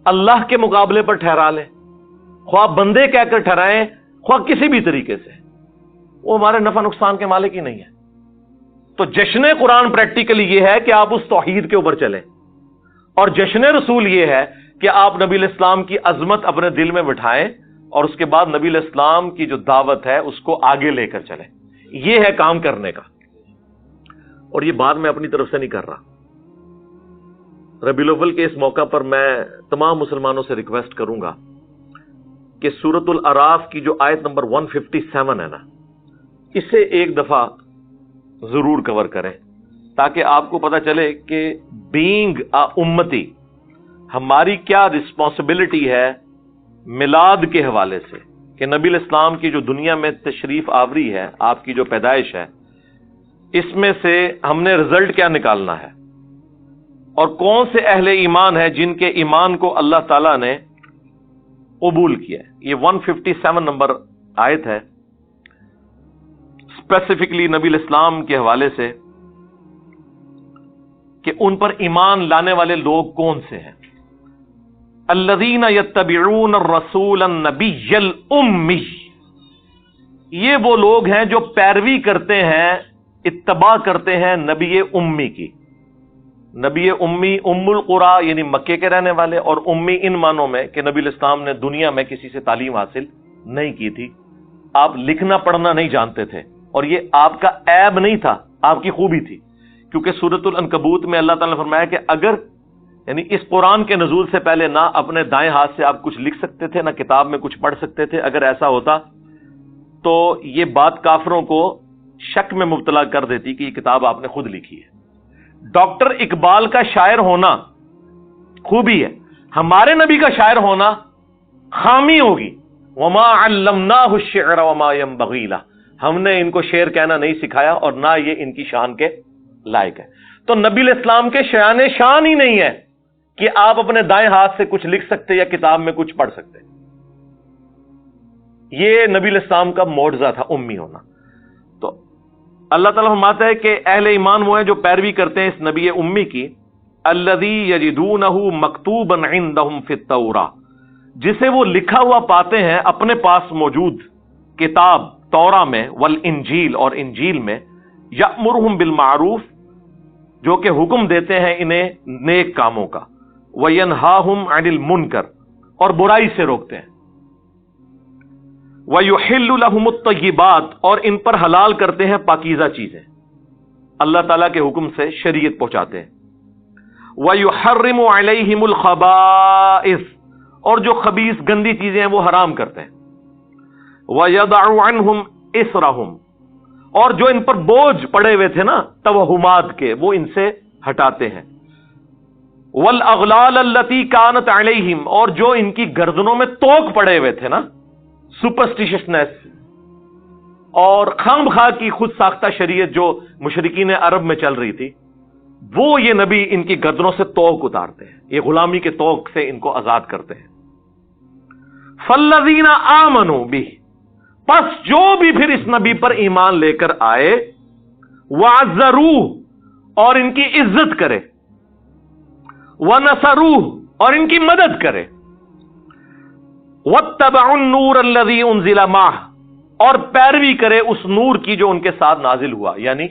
اللہ کے مقابلے پر ٹھہرا لیں، خواہ بندے کہہ کر ٹھہرائیں خواہ کسی بھی طریقے سے، وہ ہمارے نفع نقصان کے مالک ہی نہیں ہے. تو جشن قرآن پریکٹیکلی یہ ہے کہ آپ اس توحید کے اوپر چلیں، اور جشن رسول یہ ہے کہ آپ نبی علیہ السلام کی عظمت اپنے دل میں بٹھائیں اور اس کے بعد نبی علیہ السلام کی جو دعوت ہے اس کو آگے لے کر چلیں. یہ ہے کام کرنے کا. اور یہ بات میں اپنی طرف سے نہیں کر رہا. ربیع الاول کے اس موقع پر میں تمام مسلمانوں سے ریکویسٹ کروں گا کہ سورۃ الاعراف کی جو آیت نمبر 157 ہے نا، اسے ایک دفعہ ضرور کور کریں تاکہ آپ کو پتا چلے کہ بینگ امتی ہماری کیا رسپانسبلٹی ہے میلاد کے حوالے سے، کہ نبی علیہ السلام کی جو دنیا میں تشریف آوری ہے، آپ کی جو پیدائش ہے، اس میں سے ہم نے رزلٹ کیا نکالنا ہے، اور کون سے اہل ایمان ہیں جن کے ایمان کو اللہ تعالیٰ نے قبول کیا ہے. یہ 157 نمبر آیت ہے اسپیسیفکلی نبی علیہ السلام کے حوالے سے کہ ان پر ایمان لانے والے لوگ کون سے ہیں. الذین یتبعون الرسول النبی الامی، یہ وہ لوگ ہیں جو پیروی کرتے ہیں، اتباع کرتے ہیں نبی امی کی. نبی امی ام القری یعنی مکے کے رہنے والے، اور امی ان معنوں میں کہ نبی علیہ السلام نے دنیا میں کسی سے تعلیم حاصل نہیں کی تھی، آپ لکھنا پڑھنا نہیں جانتے تھے، اور یہ آپ کا عیب نہیں تھا، آپ کی خوبی تھی. کیونکہ سورۃ العنکبوت میں اللہ تعالیٰ نے فرمایا کہ اگر یعنی اس قرآن کے نزول سے پہلے نہ اپنے دائیں ہاتھ سے آپ کچھ لکھ سکتے تھے، نہ کتاب میں کچھ پڑھ سکتے تھے، اگر ایسا ہوتا تو یہ بات کافروں کو شک میں مبتلا کر دیتی کہ یہ کتاب آپ نے خود لکھی ہے. ڈاکٹر اقبال کا شاعر ہونا خوبی ہے، ہمارے نبی کا شاعر ہونا خامی ہوگی. وما علمناہ الشعر وما ينبغی لہ، ہم نے ان کو شعر کہنا نہیں سکھایا اور نہ یہ ان کی شان کے لائق ہے. تو نبی علیہ السلام کے شان ہی نہیں ہے کہ آپ اپنے دائیں ہاتھ سے کچھ لکھ سکتے یا کتاب میں کچھ پڑھ سکتے. یہ نبی علیہ السلام کا معجزہ تھا امی ہونا. تو اللہ تعالیٰ فرماتا ہے کہ اہل ایمان وہ ہیں جو پیروی کرتے ہیں اس نبی امی کی، الذی یجدونہ مکتوبا عندہم فی التوراۃ، جسے وہ لکھا ہوا پاتے ہیں اپنے پاس موجود کتاب توراہ میں، والانجیل اور انجیل میں، یأمرہم بالمعروف، جو کہ حکم دیتے ہیں انہیں نیک کاموں کا، وینہاہم عن المنکر، اور برائی سے روکتے ہیں، وَيُحِلُّ لَهُمُ الطَّيِّبَاتِ، اور ان پر حلال کرتے ہیں پاکیزہ چیزیں، اللہ تعالیٰ کے حکم سے شریعت پہنچاتے ہیں، وَيُحَرِّمُ عَلَيْهِمُ الْخَبَائِثَ، اور جو خبیث گندی چیزیں ہیں وہ حرام کرتے ہیں، وَيَضَعُ عَنْهُمْ إِصْرَهُمْ، اور جو ان پر بوجھ پڑے ہوئے تھے نا توہمات کے، وہ ان سے ہٹاتے ہیں، وَالْأَغْلَالَ الَّتِي كَانَتْ عَلَيْهِمْ، اور جو ان کی گردنوں میں توق پڑے ہوئے تھے نا، سپرسٹیشنس اور خام خواہ کی خود ساختہ شریعت جو مشرکین عرب میں چل رہی تھی، وہ یہ نبی ان کی گردنوں سے توق اتارتے ہیں، یہ غلامی کے توق سے ان کو آزاد کرتے ہیں۔ فَالَّذِينَ آمَنُوا بِهِ، پس جو بھی پھر اس نبی پر ایمان لے کر آئے، وَعَزَّرُوهُ، اور ان کی عزت کرے، وَنَصَرُوهُ، اور ان کی مدد کرے، وَاتَّبَعُوا النُّورَ الَّذِي أُنزِلَ مَعَهُ، اور پیروی کرے اس نور کی جو ان کے ساتھ نازل ہوا، یعنی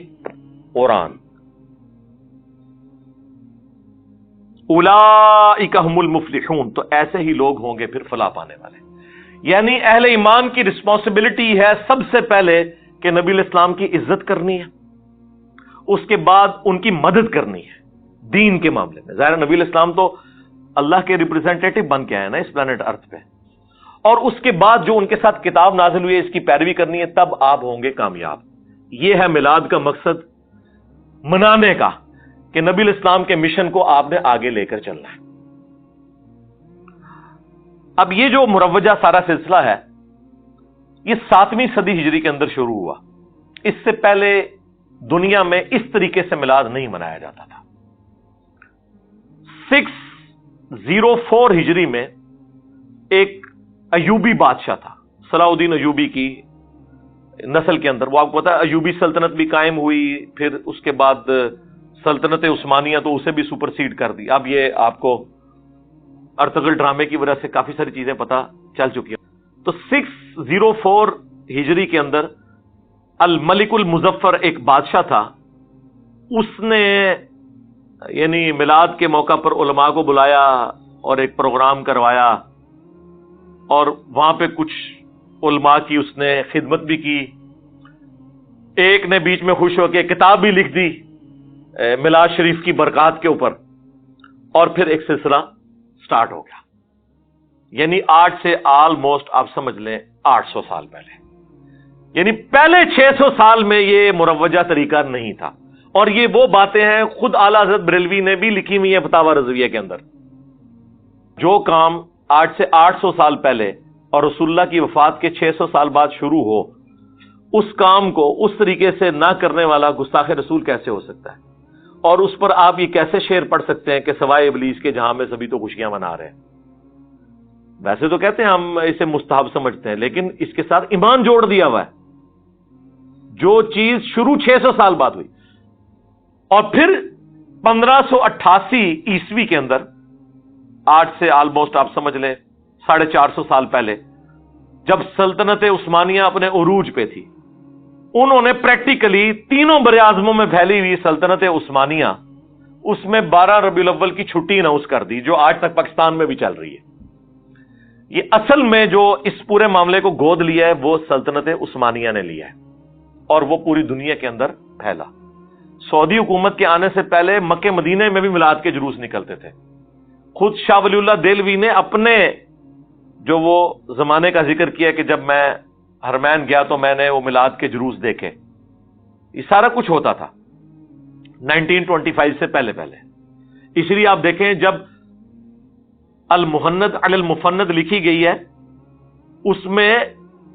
قرآن۔ اولئک هم المفلحون، تو ایسے ہی لوگ ہوں گے پھر فلاح پانے والے۔ یعنی اہل ایمان کی رسپانسبلٹی ہے سب سے پہلے کہ نبی علیہ السلام کی عزت کرنی ہے، اس کے بعد ان کی مدد کرنی ہے دین کے معاملے میں۔ ظاہر نبی علیہ السلام تو اللہ کے ریپرزینٹیٹو بن کے آئے نا اس پلانٹ ارتھ پہ، اور اس کے بعد جو ان کے ساتھ کتاب نازل ہوئی ہے اس کی پیروی کرنی ہے، تب آپ ہوں گے کامیاب۔ یہ ہے میلاد کا مقصد منانے کا، کہ نبی علیہ السلام کے مشن کو آپ نے آگے لے کر چلنا ہے۔ اب یہ جو مروجہ سارا سلسلہ ہے یہ 7ویں صدی ہجری کے اندر شروع ہوا، اس سے پہلے دنیا میں اس طریقے سے میلاد نہیں منایا جاتا تھا۔ 604 ہجری میں ایک ایوبی بادشاہ تھا، صلاح الدین ایوبی کی نسل کے اندر، وہ آپ کو پتا ہے ایوبی سلطنت بھی قائم ہوئی، پھر اس کے بعد سلطنت عثمانیہ تو اسے بھی سپرسیڈ کر دی۔ اب یہ آپ کو ارطغرل ڈرامے کی وجہ سے کافی ساری چیزیں پتہ چل چکی ہیں۔ تو 604 ہجری کے اندر الملک المظفر ایک بادشاہ تھا، اس نے یعنی میلاد کے موقع پر علماء کو بلایا اور ایک پروگرام کروایا، اور وہاں پہ کچھ علماء کی اس نے خدمت بھی کی، ایک نے بیچ میں خوش ہو کے کتاب بھی لکھ دی میلاد شریف کی برکات کے اوپر، اور پھر ایک سلسلہ سٹارٹ ہو گیا۔ یعنی آج سے آلموسٹ آپ سمجھ لیں 800 سال پہلے، یعنی پہلے 600 سال میں یہ مروجہ طریقہ نہیں تھا، اور یہ وہ باتیں ہیں خود اعلیٰ حضرت بریلوی نے بھی لکھی ہوئی ہیں فتاوی رضویہ کے اندر۔ جو کام آج سے 800 سال پہلے اور رسول اللہ کی وفات کے 600 سال بعد شروع ہو، اس کام کو اس طریقے سے نہ کرنے والا گستاخ رسول کیسے ہو سکتا ہے؟ اور اس پر آپ یہ کیسے شعر پڑھ سکتے ہیں کہ سوائے ابلیس کے جہاں میں سبھی تو خوشیاں منا رہے ہیں؟ ویسے تو کہتے ہیں ہم اسے مستحب سمجھتے ہیں، لیکن اس کے ساتھ ایمان جوڑ دیا ہوا ہے، جو چیز شروع 600 سال بعد ہوئی۔ اور پھر 1588 عیسوی کے اندر، آج سے آلموسٹ آپ سمجھ لیں 450 سال پہلے، جب سلطنت عثمانیہ اپنے عروج پہ تھی، انہوں نے پریکٹیکلی تینوں براعظموں میں پھیلی ہوئی سلطنت عثمانیہ، اس میں 12 ربیع الاول کی چھٹی اناؤنس کر دی، جو آج تک پاکستان میں بھی چل رہی ہے۔ یہ اصل میں جو اس پورے معاملے کو گود لیا ہے وہ سلطنت عثمانیہ نے لیا ہے، اور وہ پوری دنیا کے اندر پھیلا۔ سعودی حکومت کے آنے سے پہلے مکہ مدینہ میں بھی میلاد کے جلوس نکلتے تھے۔ خود شاہ ولی اللہ دہلوی نے اپنے جو وہ زمانے کا ذکر کیا کہ جب میں حرمین گیا تو میں نے وہ میلاد کے جلوس دیکھے، یہ سارا کچھ ہوتا تھا 1925 سے پہلے۔ اس لیے آپ دیکھیں جب المحند علی المفند لکھی گئی ہے، اس میں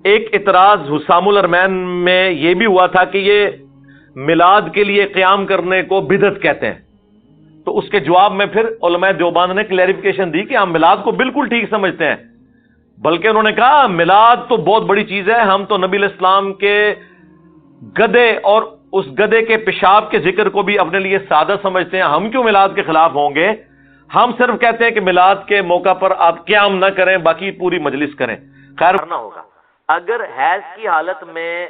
ایک اعتراض حسام الارمین میں یہ بھی ہوا تھا کہ یہ میلاد کے لیے قیام کرنے کو بدعت کہتے ہیں، تو اس کے جواب میں پھر علماء دیوبند نے کلیریفیکیشن دی کہ ہم میلاد کو بالکل ٹھیک سمجھتے ہیں، بلکہ انہوں نے کہا میلاد تو بہت بڑی چیز ہے، ہم تو نبی علیہ السلام کے گدے اور اس گدے کے پیشاب کے ذکر کو بھی اپنے لیے سادہ سمجھتے ہیں. ہم کیوں میلاد کے خلاف ہوں گے؟ ہم صرف کہتے ہیں کہ میلاد کے موقع پر آپ قیام نہ کریں، باقی پوری مجلس کریں. خیر کرنا ہوگا. اگر حیض کی حالت میں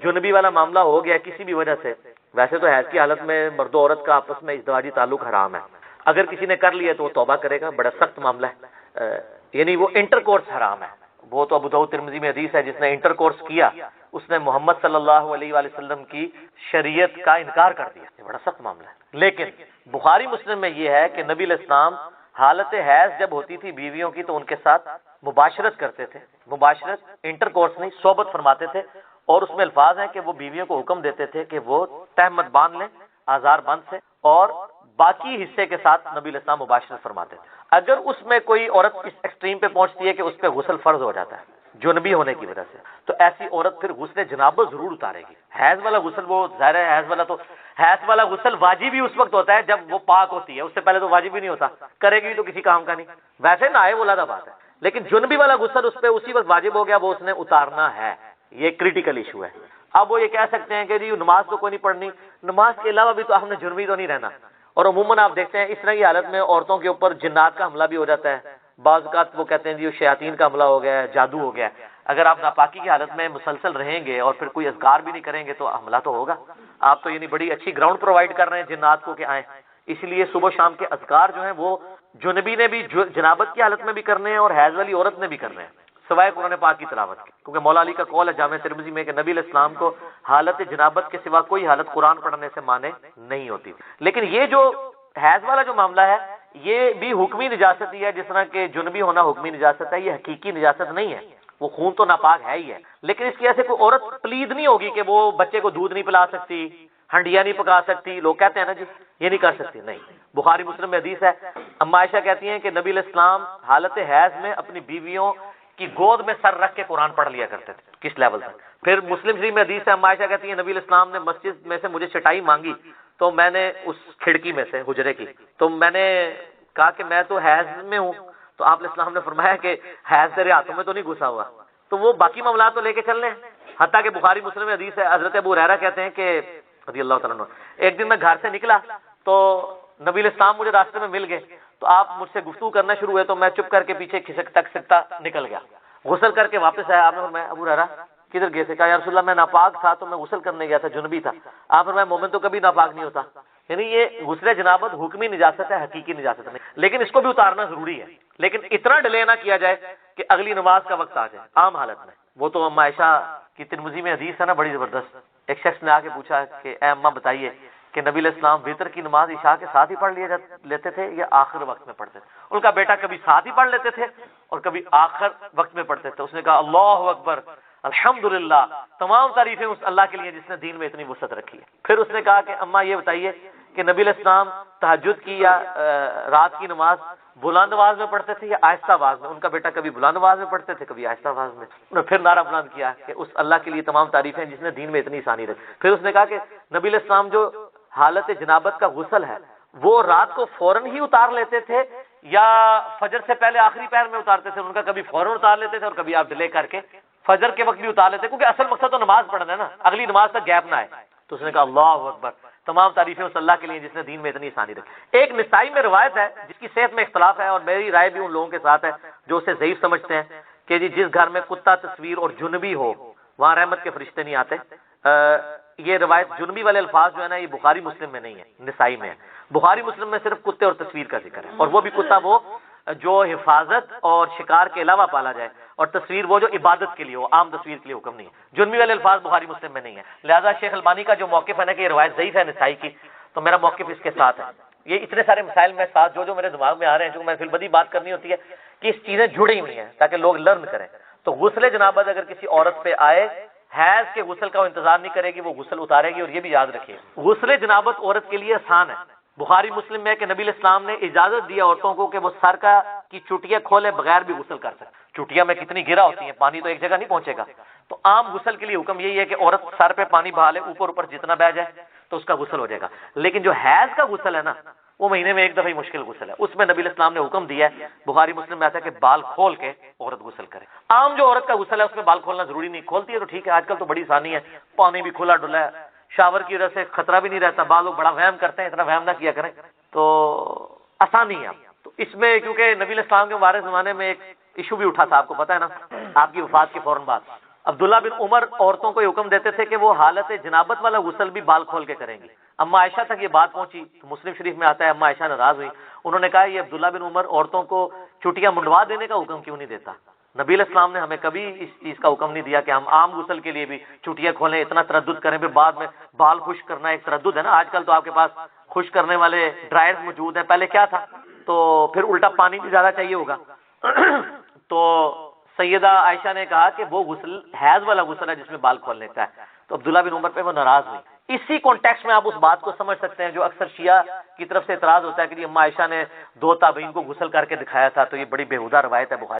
جنبی والا معاملہ ہو گیا کسی بھی وجہ سے، ویسے تو حیض کی حالت میں مرد و عورت کا آپس میں ازدواجی تعلق حرام ہے. اگر کسی نے کر لیا تو وہ توبہ کرے گا، بڑا سخت معاملہ ہے. یعنی وہ انٹر کورس حرام ہے. وہ تو ابو داؤد ترمذی میں حدیث ہے، جس نے انٹر کورس کیا اس نے محمد صلی اللہ علیہ وآلہ وسلم کی شریعت کا انکار کر دیا. یہ بڑا سخت معاملہ ہے. لیکن بخاری مسلم میں یہ ہے کہ نبی علیہ السلام حالت حیض جب ہوتی تھی بیویوں کی تو ان کے ساتھ مباشرت کرتے تھے. مباشرت، انٹر کورس نہیں، صحبت فرماتے تھے. اور اس میں الفاظ ہیں کہ وہ بیویوں کو حکم دیتے تھے کہ وہ تہمت باندھ لیں آزار بند سے، اور باقی حصے کے ساتھ نبی علیہ السلام مباشرت فرماتے تھے. اگر اس میں کوئی عورت اس ایکسٹریم پہ پہنچتی ہے کہ اس پہ غسل فرض ہو جاتا ہے جنبی ہونے کی وجہ سے، تو ایسی عورت پھر غسل جنابت ضرور اتارے گی. حیض والا غسل، وہ ظاہر ہے حیض والا غسل واجب ہی اس وقت ہوتا ہے جب وہ پاک ہوتی ہے، اس سے پہلے تو واجب ہی نہیں ہوتا. کرے گی تو کسی کام کا نہیں. ویسے نہ آئے وہ علیحدہ بات ہے، لیکن جنبی والا غسل اس پہ اسی وقت واجب ہو گیا، وہ اس نے اتارنا ہے. یہ کریٹیکل ایشو ہے. اب وہ یہ کہہ سکتے ہیں کہ جی نماز تو کوئی نہیں پڑھنی، نماز کے علاوہ بھی تو ہم نے جنبی تو نہیں رہنا. اور عموماً آپ دیکھتے ہیں اس طرح کی حالت میں عورتوں کے اوپر جنات کا حملہ بھی ہو جاتا ہے. بعض اوقات وہ کہتے ہیں جی شیاطین کا حملہ ہو گیا ہے، جادو ہو گیا ہے. اگر آپ ناپاکی کی حالت میں مسلسل رہیں گے اور پھر کوئی اذکار بھی نہیں کریں گے تو حملہ تو ہوگا. آپ تو یعنی بڑی اچھی گراؤنڈ پرووائڈ کر رہے ہیں جنات کو کہ آئیں. اس لیے صبح شام کے اذکار جو ہیں وہ جنبی نے بھی جنابت کی حالت میں بھی کرنے ہیں اور حیض والی عورت نے بھی کرنے ہیں، سوائے قرآن پاک کی تلاوت کے. کیونکہ مولا علی کا قول ہے جامع ترمذی میں کہ نبی علیہ السلام کو حالت جنابت کے سوا کوئی حالت قرآن پڑھنے سے مانے نہیں ہوتی. لیکن یہ جو حیض والا جو معاملہ ہے یہ بھی حکمی نجاست ہی ہے، جس طرح کہ جنبی ہونا حکمی نجاست ہے. یہ حقیقی نجاست نہیں ہے، وہ خون تو ناپاک ہے ہی ہے. لیکن اس کی ایسے کوئی عورت پلید نہیں ہوگی کہ وہ بچے کو دودھ نہیں پلا سکتی، ہنڈیا نہیں پکا سکتی. لوگ کہتے ہیں نا جی یہ نہیں کر سکتی. نہیں، بخاری مسلم میں حدیث ہے، اما عائشہ کہتی ہیں کہ نبی علیہ السلام حالت حیض میں اپنی بیویوں کی گود میں سر رکھ کے قرآن پڑھ لیا کرتے تھے. کس لیول تک؟ پھر مسلم شریف میں حدیث ہے، اما عائشہ کہتی ہیں نبی علیہ السلام نے مسجد میں سے مجھے چٹائی مانگی تو میں نے اس کھڑکی میں سے حجرے کی تو میں نے کہا کہ میں تو حیض میں ہوں، تو آپ علیہ السلام نے فرمایا کہ حیض تیرے ہاتھوں میں تو نہیں گھسا ہوا. تو وہ باقی معاملات تو لے کے چل رہے ہیں. حتیٰ کہ بخاری مسلم میں حدیث ہے، حضرت ابو ہریرہ کہتے ہیں کہ رضی اللہ تعالیٰ عنہ، ایک دن میں گھر سے نکلا تو نبی علیہ السلام مجھے راستے میں مل گئے تو آپ مجھ سے گفتگو کرنا شروع ہوئے تو میں چپ کر کے پیچھے کھسکتا نکل گیا. غسل کر کے واپس آیا. آپ نے فرمایا ابو ہریرہ کدھر گئے تھے؟ کہا یا رسول اللہ میں ناپاک تھا تو میں غسل کرنے گیا تھا، جنبی تھا. آپ فرمایا مومن تو کبھی ناپاک نہیں ہوتا. یعنی یہ غسل جنابت حکمی نجاست ہے، حقیقی نجاست نہیں. لیکن اس کو بھی اتارنا ضروری ہے، لیکن اتنا ڈیلے نہ کیا جائے کہ اگلی نماز کا وقت آ جائے عام حالت میں. وہ تو اما عائشہ کی ترمذی میں حدیث ہے نا بڑی زبردست. ایک شخص نے آ کے پوچھا کہ اے اماں بتائیے کہ نبی علیہ السلام وتر کی نماز عشاء کے ساتھ ہی پڑھ لیتے تھے یا آخر وقت میں پڑھتے تھے؟ ان کا بیٹا کبھی ساتھ ہی پڑھ لیتے تھے اور کبھی آخر وقت میں پڑھتے تھے. اس نے کہا اللہ اکبر، الحمدللہ، تمام تعریفیں اس اللہ کے لیے جس نے دین میں اتنی وسعت رکھی ہے. پھر اس نے کہا کہ اماں یہ بتائیے کہ نبی علیہ السلام تہجد کی یا رات کی نماز بلند آواز میں پڑھتے تھے یا آہستہ آواز میں؟ ان کا بیٹا کبھی بلند آواز میں پڑھتے تھے کبھی آہستہ آواز میں. انہوں نے پھر نعرہ بلند کیا کہ اس اللہ کے لیے تمام تعریفیں جس نے دین میں اتنی آسانی رکھی. پھر اس نے کہا کہ نبی علیہ السلام جو حالت جنابت کا غسل ہے وہ رات کو فوراً ہی اتار لیتے تھے یا فجر سے پہلے آخری پہر میں اتارتے تھے؟ ان کا کبھی فوراً اتار لیتے تھے اور کبھی آپ ڈیلے کر کے فجر کے وقت بھی اتار لیتے، کیونکہ اصل مقصد تو نماز پڑھنا ہے نا، اگلی نماز تک گیپ نہ آئے. تو اس نے کہا اللہ اکبر، تمام تعریفیں اس اللہ کے لیے جس نے دین میں اتنی آسانی رکھی. ایک نسائی میں روایت ہے جس کی صحت میں اختلاف ہے اور میری رائے بھی ان لوگوں کے ساتھ ہے جو اسے ضعیف سمجھتے ہیں کہ جی جس گھر میں کتا تصویر اور جنبی ہو وہاں رحمت کے فرشتے نہیں آتے. یہ روایت جنبی والے الفاظ جو ہے نا یہ بخاری مسلم میں نہیں ہے، نسائی میں ہے. بخاری مسلم میں صرف کتے اور تصویر کا ذکر ہے، اور وہ بھی کتا وہ جو حفاظت اور شکار کے علاوہ پالا جائے، اور تصویر وہ جو عبادت کے لیے ہو، عام تصویر کے لیے حکم نہیں ہے. جنبی والے الفاظ بخاری مسلم میں نہیں ہے. لہذا شیخ البانی کا جو موقف ہے نا کہ یہ روایت ضعیف ہے نسائی کی، تو میرا موقف اس کے ساتھ ہے. یہ اتنے سارے مسائل میں ساتھ جو میرے دماغ میں آ رہے ہیں، جو میں فی البدی بات کرنی ہوتی ہے کہ اس چیزیں جڑی ہوئی ہیں تاکہ لوگ لرن کریں. تو غسل جنابت اگر کسی عورت پہ آئے، حیض کے غسل کا وہ انتظار نہیں کرے گی، وہ غسل اتارے گی. اور یہ بھی یاد رکھیے غسل جنابت عورت کے لیے آسان ہے. بخاری مسلم میں کہ نبی علیہ السلام نے اجازت دیا عورتوں کو کہ وہ سر کی چوٹیاں کھولے بغیر بھی غسل کر سکتے. چوٹیاں میں کتنی گرا ہوتی ہیں، پانی تو ایک جگہ نہیں پہنچے گا. تو عام غسل کے لیے حکم یہی ہے کہ عورت سر پہ پانی بہا لے، اوپر جتنا بہ جائے تو اس کا غسل ہو جائے گا. لیکن جو حیض کا غسل ہے نا وہ مہینے میں ایک دفعہ ہی مشکل غسل ہے، اس میں نبی علیہ السلام نے حکم دیا ہے. بخاری مسلم میں آتا ہے کہ بال کھول کے عورت غسل کرے. عام جو عورت کا غسل ہے اس میں بال کھولنا ضروری نہیں، کھولتی ہے تو ٹھیک ہے، آج کل تو بڑی آسانی ہے، پانی بھی کھلا ڈلا ہے، شاور کی وجہ سے خطرہ بھی نہیں رہتا. بعض لوگ بڑا وہم کرتے ہیں, اتنا وہم نہ کیا کریں, تو آسانی ہے. تو اس میں کیونکہ نبی علیہ السلام کے مبارک زمانے میں ایک ایشو بھی اٹھا تھا, آپ کو پتہ ہے نا, آپ کی وفات کے فوراً بعد عبداللہ بن عمر عورتوں کو یہ حکم دیتے تھے کہ وہ حالت جنابت والا غسل بھی بال کھول کے کریں گی. اما عائشہ تک یہ بات پہنچی تو مسلم شریف میں آتا ہے اما عائشہ ناراض ہوئی. انہوں نے کہا یہ عبداللہ بن عمر عورتوں کو چٹیاں منڈوا دینے کا حکم کیوں نہیں دیتا؟ نبی علیہ السلام نے ہمیں کبھی اس چیز کا حکم نہیں دیا کہ ہم عام غسل کے لیے بھی چٹیاں کھولیں, اتنا تردد کریں, پھر بعد میں بال خشک کرنا ایک تردد ہے نا. آج کل تو آپ کے پاس خشک کرنے والے ڈرائرز موجود ہیں, پہلے کیا تھا؟ تو پھر الٹا پانی بھی زیادہ چاہیے ہوگا. تو سیدہ عائشہ نے کہا کہ وہ غسل حیض والا غسل ہے جس میں بال کھولنے کا ہے. تو عبداللہ بن عمر پہ وہ ناراض ہوئی. اسی کانٹیکسٹ میں آپ اس بات کو سمجھ سکتے ہیں جو اکثر شیعہ کی طرف سے اعتراض ہوتا ہے کہ اما عائشہ نے 2 تابعین کو غسل کر کے دکھایا تھا, تو یہ بڑی بیہودہ روایت ہے. بخاری